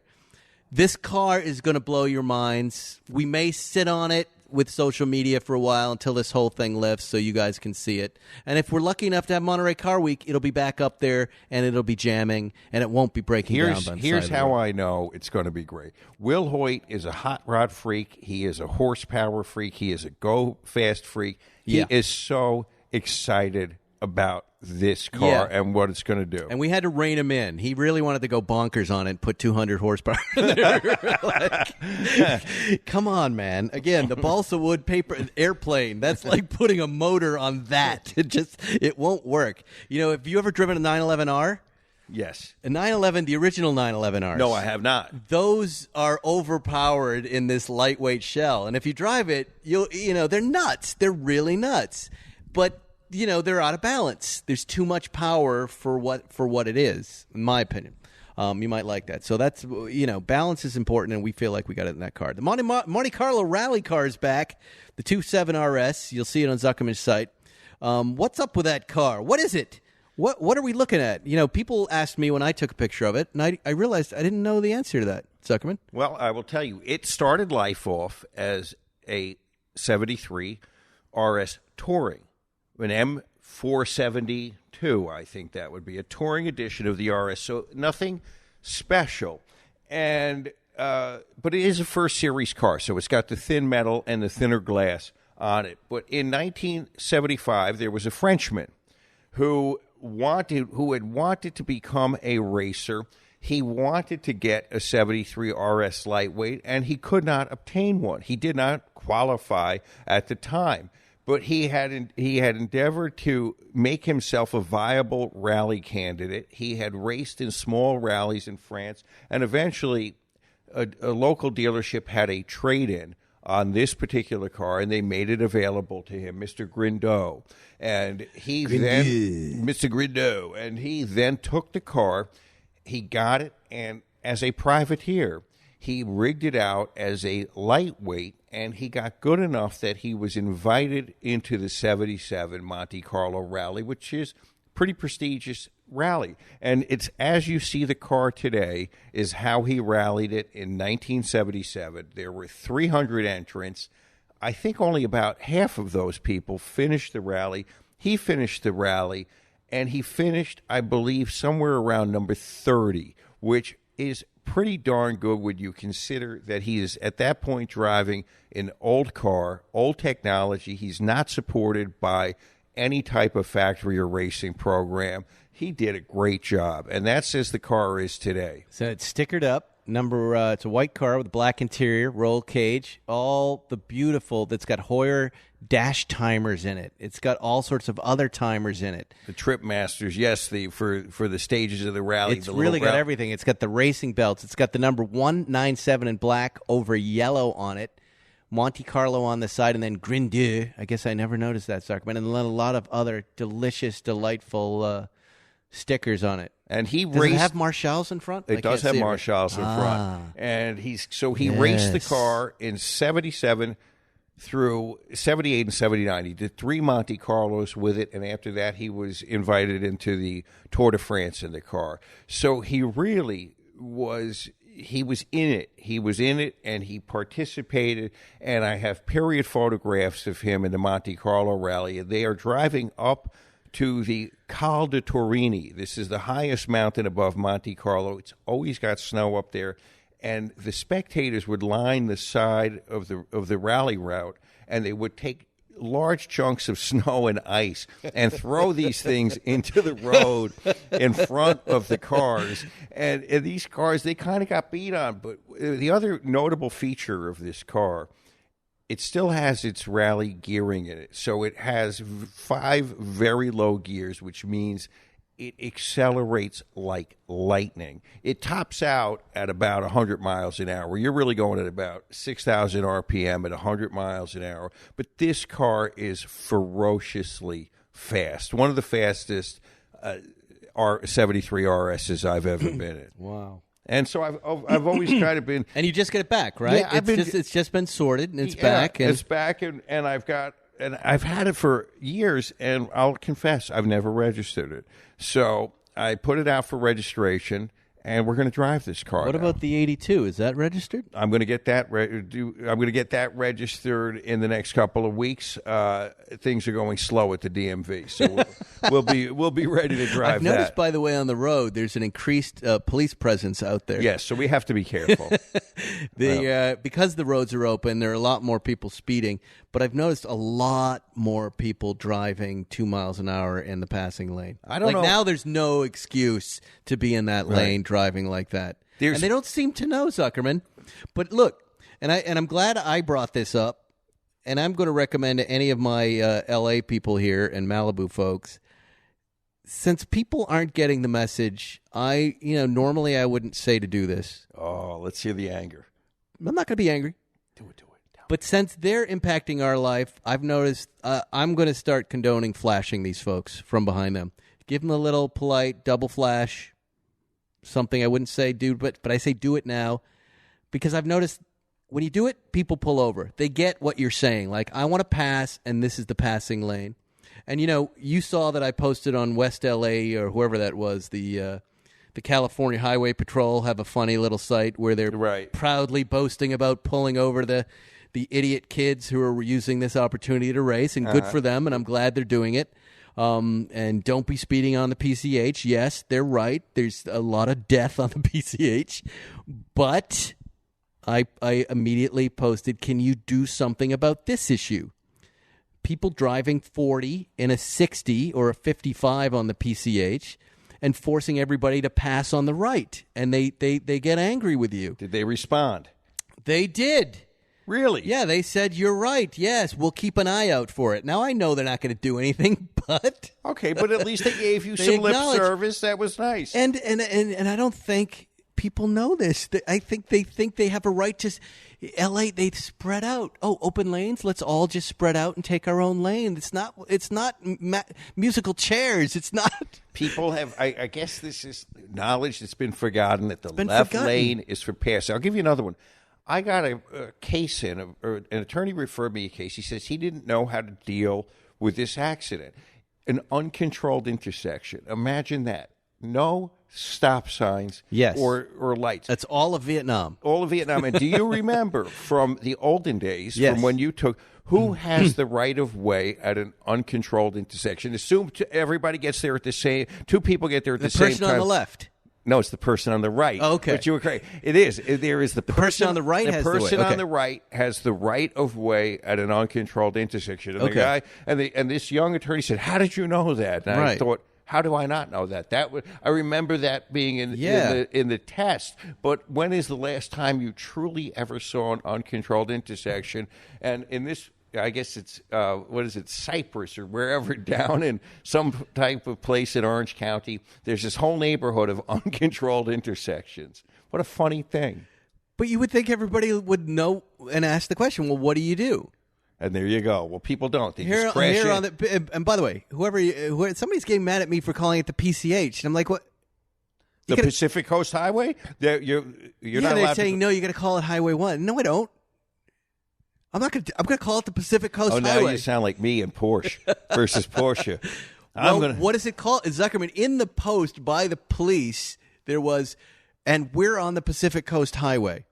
This car is going to blow your minds. We may sit on it with social media for a while until this whole thing lifts so you guys can see it. And if we're lucky enough to have Monterey Car Week, it'll be back up there and it'll be jamming and it won't be breaking down by the side of the road. Here's how I know it's going to be great. Will Hoyt is a hot rod freak. He is a horsepower freak. He is a go-fast freak. He is so excited about this car and what it's going to do. And we had to rein him in. He really wanted to go bonkers on it and put 200 horsepower in there. Come on, man. Again, the balsa wood paper airplane, that's like putting a motor on that. It won't work. You know, have you ever driven a 911R? Yes. A 911, the original 911Rs. No, I have not. Those are overpowered in this lightweight shell. And if you drive it, they're nuts. They're really nuts. But they're out of balance. There's too much power for what it is, in my opinion. You might like that. So that's, balance is important, and we feel like we got it in that car. The Monte Carlo rally car is back, the 2.7 RS. You'll see it on Zuckerman's site. What's up with that car? What is it? What are we looking at? People asked me when I took a picture of it, and I realized I didn't know the answer to that, Zuckerman. Well, I will tell you, it started life off as a 73 RS Touring. An M472, I think that would be a touring edition of the RS. So nothing special, but it is a first series car. So it's got the thin metal and the thinner glass on it. But in 1975, there was a Frenchman who had wanted to become a racer. He wanted to get a 73 RS lightweight, and he could not obtain one. He did not qualify at the time. But he had endeavored to make himself a viable rally candidate. He had raced in small rallies in France, and eventually a local dealership had a trade-in on this particular car, and they made it available to him, Mr. Grindeau. And Mr. Grindeau, and he then took the car, he got it, and as a privateer, he rigged it out as a lightweight, and he got good enough that he was invited into the 77 Monte Carlo Rally, which is pretty prestigious rally. And it's as you see the car today is how he rallied it in 1977. There were 300 entrants. I think only about half of those people finished the rally. He finished the rally, and he finished, I believe, somewhere around number 30, which is pretty darn good when you consider that he is at that point driving an old car, old technology. He's not supported by any type of factory or racing program. He did a great job, and that's as the car is today. So it's stickered up. It's a white car with a black interior, roll cage, all the beautiful. That's got Hoyer dash timers in it. It's got all sorts of other timers in it. The Trip Masters, yes, for the stages of the rally. It's really got everything. It's got the racing belts. It's got the number 197 in black over yellow on it. Monte Carlo on the side, and then Grandeur. I guess I never noticed that, Zuckerman. And then a lot of other delicious, delightful stickers on it. And he does it have Marshalls in front? It does have Marshalls in front. And he raced the car in 77 through 78 and 79. He did 3 Monte Carlos with it, and after that he was invited into the Tour de France in the car. So he really was in it. He was in it, and he participated, and I have period photographs of him in the Monte Carlo rally. They are driving up to the Col de Torini. This is the highest mountain above Monte Carlo. It's always got snow up there, and the spectators would line the side of the rally route, and they would take large chunks of snow and ice and throw these things into the road in front of the cars. And these cars, they kind of got beat on. But the other notable feature of this car, it still has its rally gearing in it. So it has 5 very low gears, which means it accelerates like lightning. It tops out at about 100 miles an hour. You're really going at about 6,000 RPM at 100 miles an hour. But this car is ferociously fast. One of the fastest 73 RSs I've ever been in. Wow. And so I've always kind of been... And you just get it back, right? Yeah, it's just been sorted, and it's back. And it's back, and I've had it for years, and I'll confess, I've never registered it. So I put it out for registration, and we're going to drive this car. What about the 82? Is that registered? I'm going to get that. I'm going to get that registered in the next couple of weeks. Things are going slow at the DMV, so we'll be ready to drive. I've noticed, by the way, on the road, there's an increased police presence out there. Yes, so we have to be careful. Because the roads are open, there are a lot more people speeding, but I've noticed a lot more people driving 2 miles an hour in the passing lane. I don't know. Now there's no excuse to be in that lane driving like that. And they don't seem to know, Zuckerman. But look, and I'm glad I brought this up, and I'm going to recommend to any of my L.A. people here and Malibu folks, since people aren't getting the message, normally I wouldn't say to do this. Oh, let's hear the anger. I'm not going to be angry. Do it. But since they're impacting our life, I've noticed I'm going to start condoning flashing these folks from behind them. Give them a little polite double flash, something I wouldn't say do, but I say do it now, because I've noticed when you do it, people pull over. They get what you're saying. Like, I want to pass, and this is the passing lane. And, you saw that I posted on West LA or whoever that was, the California Highway Patrol have a funny little site where they're proudly boasting about pulling over the idiot kids who are using this opportunity to race, and good for them, and I'm glad they're doing it. And don't be speeding on the PCH. Yes, they're right. There's a lot of death on the PCH. But I immediately posted, can you do something about this issue? People driving 40 in a 60 or a 55 on the PCH and forcing everybody to pass on the right. And they get angry with you. Did they respond? They did. Really? Yeah, they said, you're right. Yes, we'll keep an eye out for it. Now, I know they're not going to do anything, but... Okay, but at least they gave you some lip service. That was nice. And I don't think people know this. I think they have a right to... L.A., they spread out. Oh, open lanes? Let's all just spread out and take our own lane. It's not musical chairs. It's not... People have... I guess this is knowledge that's been forgotten, that the left lane is for passing. I'll give you another one. I got a case in, or an attorney referred me a case. He says he didn't know how to deal with this accident. An uncontrolled intersection. Imagine that. no stop signs Yes. or lights. That's all of Vietnam. All of Vietnam. And do you remember from the olden days, Yes. from when you took, who has the right of way at an uncontrolled intersection? Assume everybody gets there at the same, two people get there at the same time. The person on the left. No, it's the person on the right. Oh, okay. But you were correct. It is. There is the person on the right has the way. The person Okay. on the right has the right of way at an uncontrolled intersection. And the Okay. guy and this young attorney said, "How did you know that?" And I Right. thought, how do I not know that? I remember that being in the test. But when is the last time you truly ever saw an uncontrolled intersection? And in this, I guess it's Cypress or wherever down in some type of place in Orange County. There's this whole neighborhood of uncontrolled intersections. What a funny thing! But you would think everybody would know and ask the question, well, what do you do? And there you go. Well, people don't. They Here just crash in. on the, and by the way, somebody's getting mad at me for calling it the PCH, and I'm like, what? The Pacific Coast Highway? You're not they're allowed saying to. no. You got to call it Highway 1. No, I don't. I'm gonna call it the Pacific Coast Oh, now Highway. you sound like me and Porsche versus Porsche. What is it called? Zuckerman, in the post by the police, there was, and we're on the Pacific Coast Highway.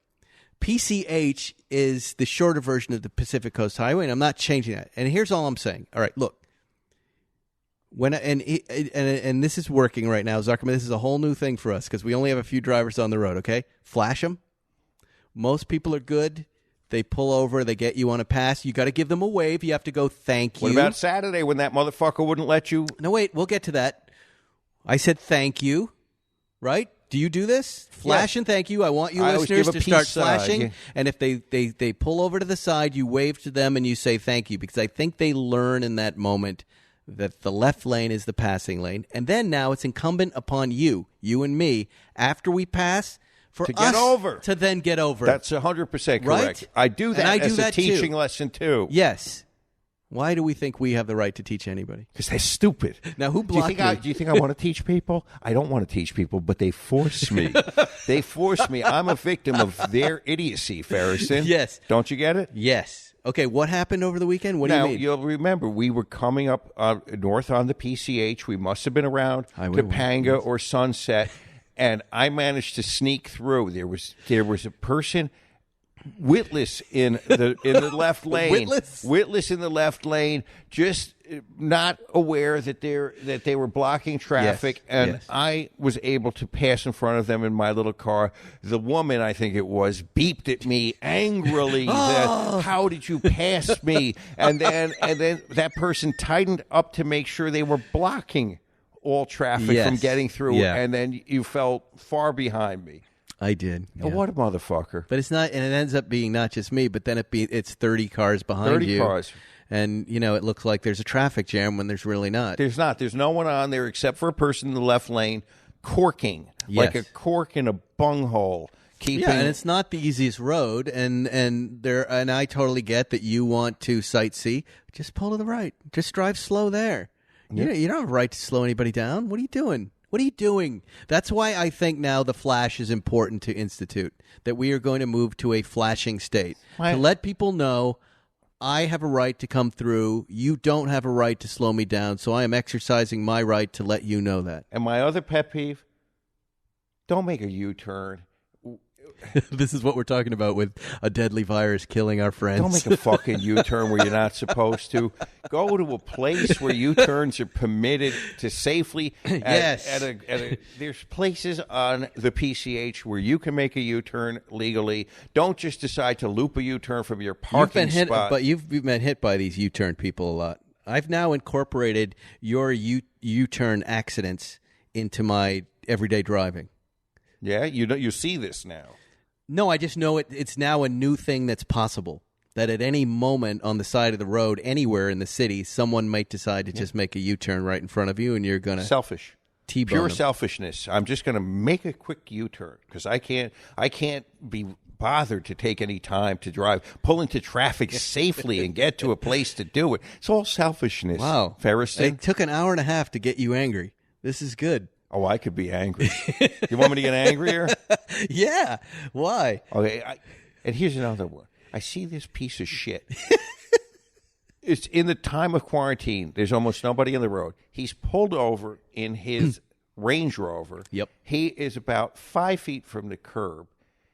PCH is the shorter version of the Pacific Coast Highway, and I'm not changing that. And here's all I'm saying. All right, look. And this is working right now, Zuckerman. This is a whole new thing for us because we only have a few drivers on the road, okay? Flash them. Most people are good. They pull over. They get you on a pass. You got to give them a wave. You have to go, thank you. What about Saturday when that motherfucker wouldn't let you? No, wait. We'll get to that. I said thank you, right? Do you do this? Flash and thank you. I want you I always listeners give a to start peace flashing. sign. And if they pull over to the side, you wave to them and you say thank you. Because I think they learn in that moment that the left lane is the passing lane. And then now it's incumbent upon you and me, after we pass, for To us get over. to then get over. That's 100% correct. Right? I do that And I do as that a teaching too. lesson, too. Yes. Why do we think we have the right to teach anybody? Because they're stupid. Now, who blocked me? Do you think I want to teach people? I don't want to teach people, but they force me. They force me. I'm a victim of their idiocy, Ferrison. Yes. Don't you get it? Yes. Okay, what happened over the weekend? What do Now, you mean? you'll remember, we were coming up north on the PCH. We must have been around Highway Topanga 1. or Sunset, and I managed to sneak through. There was a person witless in the left lane. Witless in the left lane, just not aware that they were blocking traffic, Yes, and yes. I was able to pass in front of them in my little car. The woman, I think it was, beeped at me angrily. That, how did you pass me? And then that person tightened up to make sure they were blocking all traffic Yes. from getting through, Yeah. and then you fell far behind me. I did. Oh, what a motherfucker. But it's not, and it ends up being not just me, but then it's 30 cars behind 30 you. cars. And, it looks like there's a traffic jam when there's really not. There's not. There's no one on there except for a person in the left lane corking, like a cork in a bunghole. Keeping... Yeah, and it's not the easiest road, and I totally get that you want to sightsee. Just pull to the right. Just drive slow there. You don't have a right to slow anybody down. What are you doing? What are you doing? That's why I think now the flash is important to institute, that we are going to move to a flashing state. Why? To let people know I have a right to come through. You don't have a right to slow me down, so I am exercising my right to let you know that. And my other pet peeve, don't make a U-turn. This is what we're talking about with a deadly virus killing our friends. Don't make a fucking U-turn where you're not supposed to. Go to a place where U-turns are permitted to safely. Yes. There's places on the PCH where you can make a U-turn legally. Don't just decide to loop a U-turn from your parking spot. But you've been hit by these U-turn people a lot. I've now incorporated your U-turn accidents into my everyday driving. Yeah, you see this now. No, I just know it's now a new thing that's possible. That at any moment on the side of the road, anywhere in the city, someone might decide to just make a U-turn right in front of you, and you're going to Selfish. T-bone Pure them. selfishness. I'm just going to make a quick U-turn because I can't be bothered to take any time to pull into traffic safely and get to a place to do it. It's all selfishness. Wow. Ferriston. It took an hour and a half to get you angry. This is good. Oh, I could be angry. You want me to get angrier? Yeah. Why? Okay. And here's another one. I see this piece of shit. It's in the time of quarantine. There's almost nobody on the road. He's pulled over in his Range Rover. Yep. He is about 5 feet from the curb.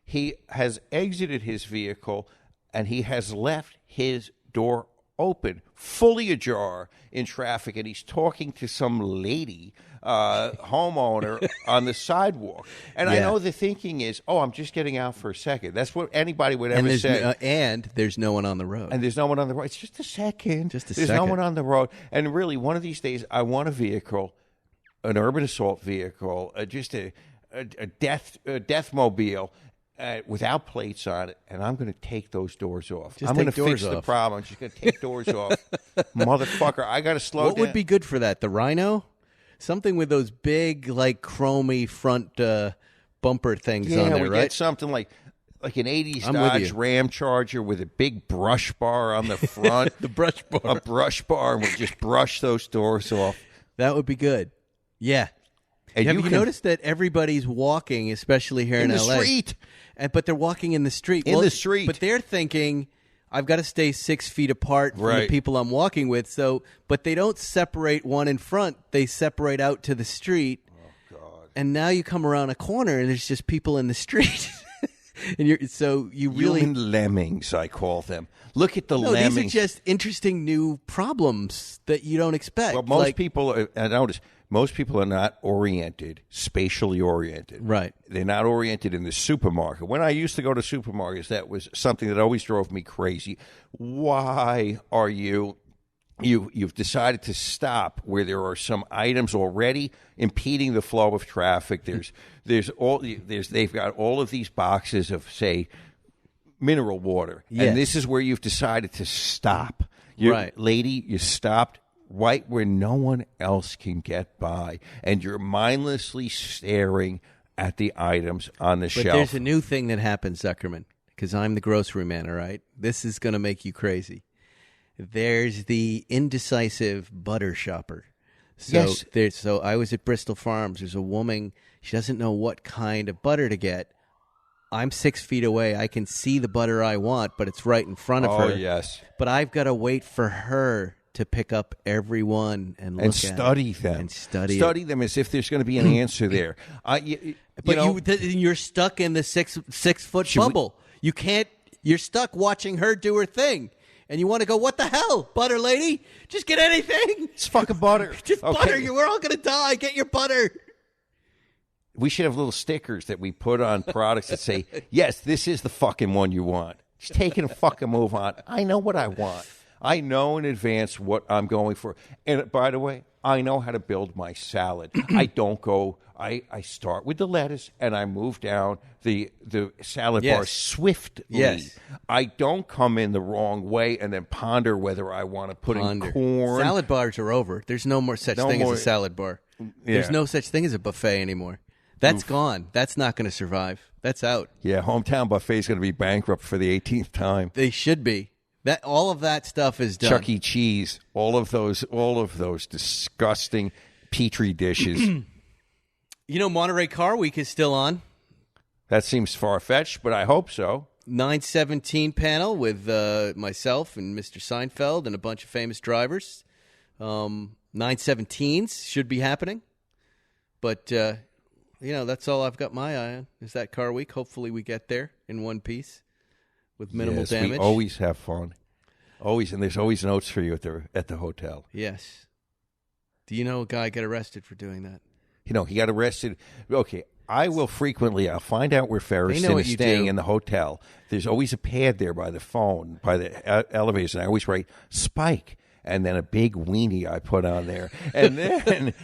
He has exited his vehicle, and he has left his door open, fully ajar in traffic, and he's talking to some lady, homeowner, on the sidewalk. And I know the thinking is, oh, I'm just getting out for a second. That's what anybody would ever say. And there's no one on the road. And there's no one on the road. It's just a second. There's no one on the road. And really, one of these days, I want a vehicle, an urban assault vehicle, just a death mobile, without plates on it, and I'm going to take those doors off. I'm going to fix the problem. I'm just going to take doors off. Motherfucker, I got to slow down. What would be good for that? The Rhino? Something with those big, like, chromy front bumper things on there, right? Get something like an 80s Dodge Ram Charger with a big brush bar on the front. The brush bar. A brush bar, and we'll just brush those doors off. That would be good. Yeah. And have you noticed that everybody's walking, especially here in the LA? Street. But they're walking in the street. The street. But they're thinking, I've got to stay 6 feet apart from the people I'm walking with. But they don't separate one in front. They separate out to the street. Oh, God. And now you come around a corner, and there's just people in the street. And Human lemmings, I call them. Look at the lemmings. These are just interesting new problems that you don't expect. Well, most people, I notice, most people are not spatially oriented. Right. They're not oriented in the supermarket. When I used to go to supermarkets, that was something that always drove me crazy. Why are you've decided to stop where there are some items already impeding the flow of traffic? They've got all of these boxes of, say, mineral water. Yes. And this is where you've decided to stop. Lady, you stopped right where no one else can get by, and you're mindlessly staring at the items on the shelf. But there's a new thing that happens, Zuckerman, because I'm the grocery man, all right? This is going to make you crazy. There's the indecisive butter shopper. So I was at Bristol Farms. There's a woman. She doesn't know what kind of butter to get. I'm 6 feet away. I can see the butter I want, but it's right in front of her. Oh, yes. But I've got to wait for her to pick up every one and look and at study it. them. And study them as if there's going to be an answer there. You're stuck in the six foot bubble. You can't. You're stuck watching her do her thing. And you want to go, what the hell, butter lady? Just get anything. It's fucking butter. Just butter. We're all going to die. Get your butter. We should have little stickers that we put on products that say, yes, this is the fucking one you want. Just taking a fucking move on. I know what I want. I know in advance what I'm going for. And by the way, I know how to build my salad. I don't go, I start with the lettuce and I move down the salad bar swiftly. Yes. I don't come in the wrong way and then ponder whether I want to put in corn. Salad bars are over. There's no more such thing as a salad bar. Yeah. There's no such thing as a buffet anymore. That's gone. That's not going to survive. That's out. Yeah, Hometown Buffet is going to be bankrupt for the 18th time. They should be. All of that stuff is done. Chuck E. Cheese, all of those disgusting Petri dishes. Monterey Car Week is still on. That seems far-fetched, but I hope so. 917 panel with myself and Mr. Seinfeld and a bunch of famous drivers. 917s should be happening. But, that's all I've got my eye on is that car week. Hopefully we get there in one piece with minimal damage. We always have fun. Always, and there's always notes for you at the hotel. Yes. Do you know a guy got arrested for doing that? He got arrested. Okay, I'll find out where Ferriston is staying in the hotel. There's always a pad there by the phone, by the elevators, and I always write Spike. And then a big weenie I put on there, and then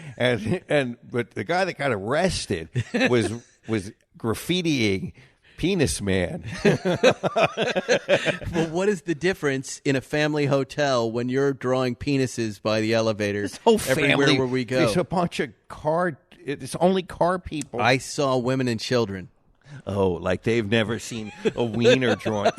but the guy that got arrested was graffitiing Penis Man. Well, what is the difference in a family hotel when you're drawing penises by the elevator? Everywhere where we go, there's a bunch of it's only car people. I saw women and children. Oh, like they've never seen a wiener drawn.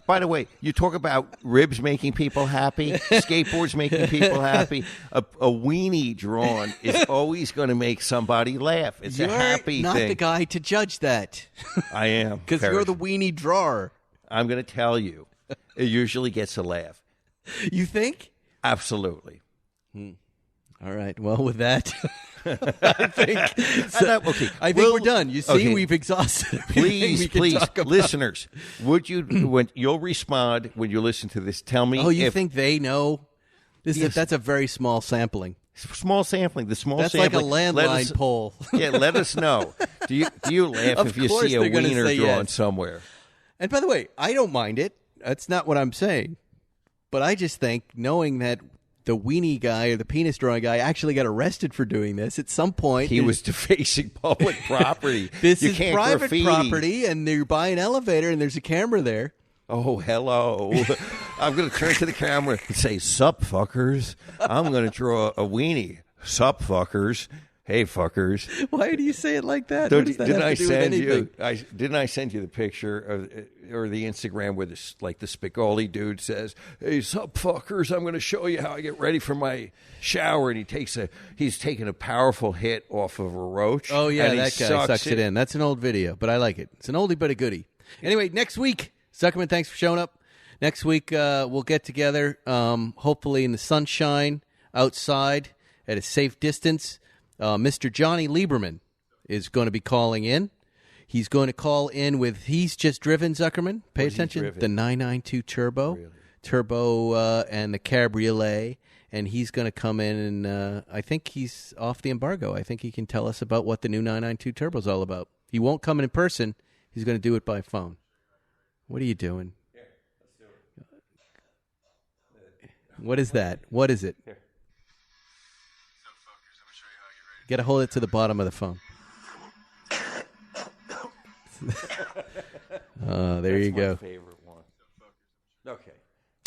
By the way, you talk about ribs making people happy, skateboards making people happy. A weenie drawn is always going to make somebody laugh. It's a happy thing. You're not the guy to judge that. I am. Because you're the weenie drawer. I'm going to tell you. It usually gets a laugh. You think? Absolutely. All right. Well, with that, I think Okay. I think we're done. You see, we've exhausted everything we can talk about. Listeners, would you, when you'll respond when you listen to this, tell me. Oh, you think they know? That's a very small sampling. Small sampling. The small That's sampling. like a landline poll. Yeah, let us know. Do you laugh if you see a wiener drawn somewhere? And by the way, I don't mind it. That's not what I'm saying. But I just think, knowing that the weenie guy or the penis drawing guy actually got arrested for doing this at some point. He was defacing public property. This you is can't private graffiti. property, and you're buying an elevator, and there's a camera there. Oh, hello. I'm going to turn to the camera and say, sup, fuckers. I'm going to draw a weenie. Sup, fuckers. Hey, fuckers. Why do you say it like that? What does that have to do with anything? Didn't I send you the picture or the Instagram where the Spicoli dude says, hey, sup, fuckers, I'm going to show you how I get ready for my shower. And he's taking a powerful hit off of a roach. Oh, yeah, and that guy sucks it in. That's an old video, but I like it. It's an oldie but a goodie. Anyway, next week, Zuckerman, thanks for showing up. Next week, we'll get together, hopefully in the sunshine, outside, at a safe distance. Mr. Johnny Lieberman is going to be calling in. He's going to call in with, he's just driven, Zuckerman. Pay attention. The 992 Turbo. Really? Turbo and the Cabriolet. And he's going to come in and I think he's off the embargo. I think he can tell us about what the new 992 Turbo is all about. He won't come in person. He's going to do it by phone. What are you doing? Here, let's do it. What is that? What is it? Here. Got to hold it to the bottom of the phone. There you go. That's my favorite one. Okay.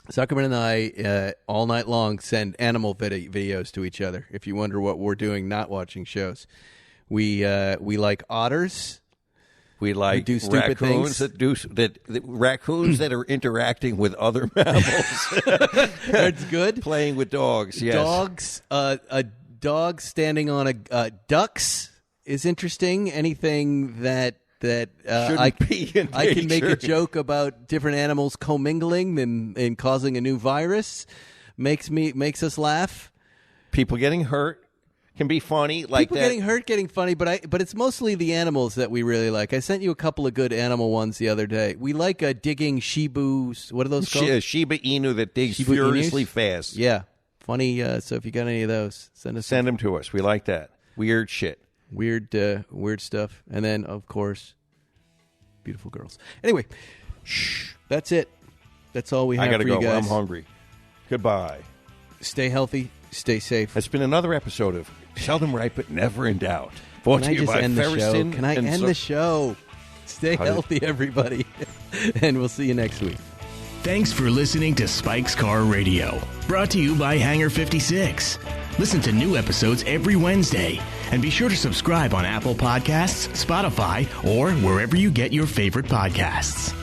Zuckerman and I, all night long, send animal videos to each other. If you wonder what we're doing not watching shows. We like otters. We like do stupid raccoons things. Raccoons that are interacting with other mammals. That's good. Playing with dogs, yes. Dogs, a dog standing on a ducks is interesting. Anything that I can make a joke about different animals commingling and causing a new virus makes us laugh. People getting hurt can be funny. Like people getting hurt, getting funny, but it's mostly the animals that we really like. I sent you a couple of good animal ones the other day. We like digging Shibus. What are those called? Shiba Inu that digs Shiba furiously Inus? fast. Yeah. Funny, so if you got any of those, send them to us. We like that. Weird shit. Weird stuff. And then, of course, beautiful girls. Anyway, that's it. That's all we have for you guys. I gotta go. I'm hungry. Goodbye. Stay healthy. Stay safe. It's been another episode of Seldom Right But Never in Doubt. Brought to you by Ferriston. Can I end the show? Stay healthy, everybody. And we'll see you next week. Thanks for listening to Spike's Car Radio, brought to you by Hangar 56. Listen to new episodes every Wednesday, and be sure to subscribe on Apple Podcasts, Spotify, or wherever you get your favorite podcasts.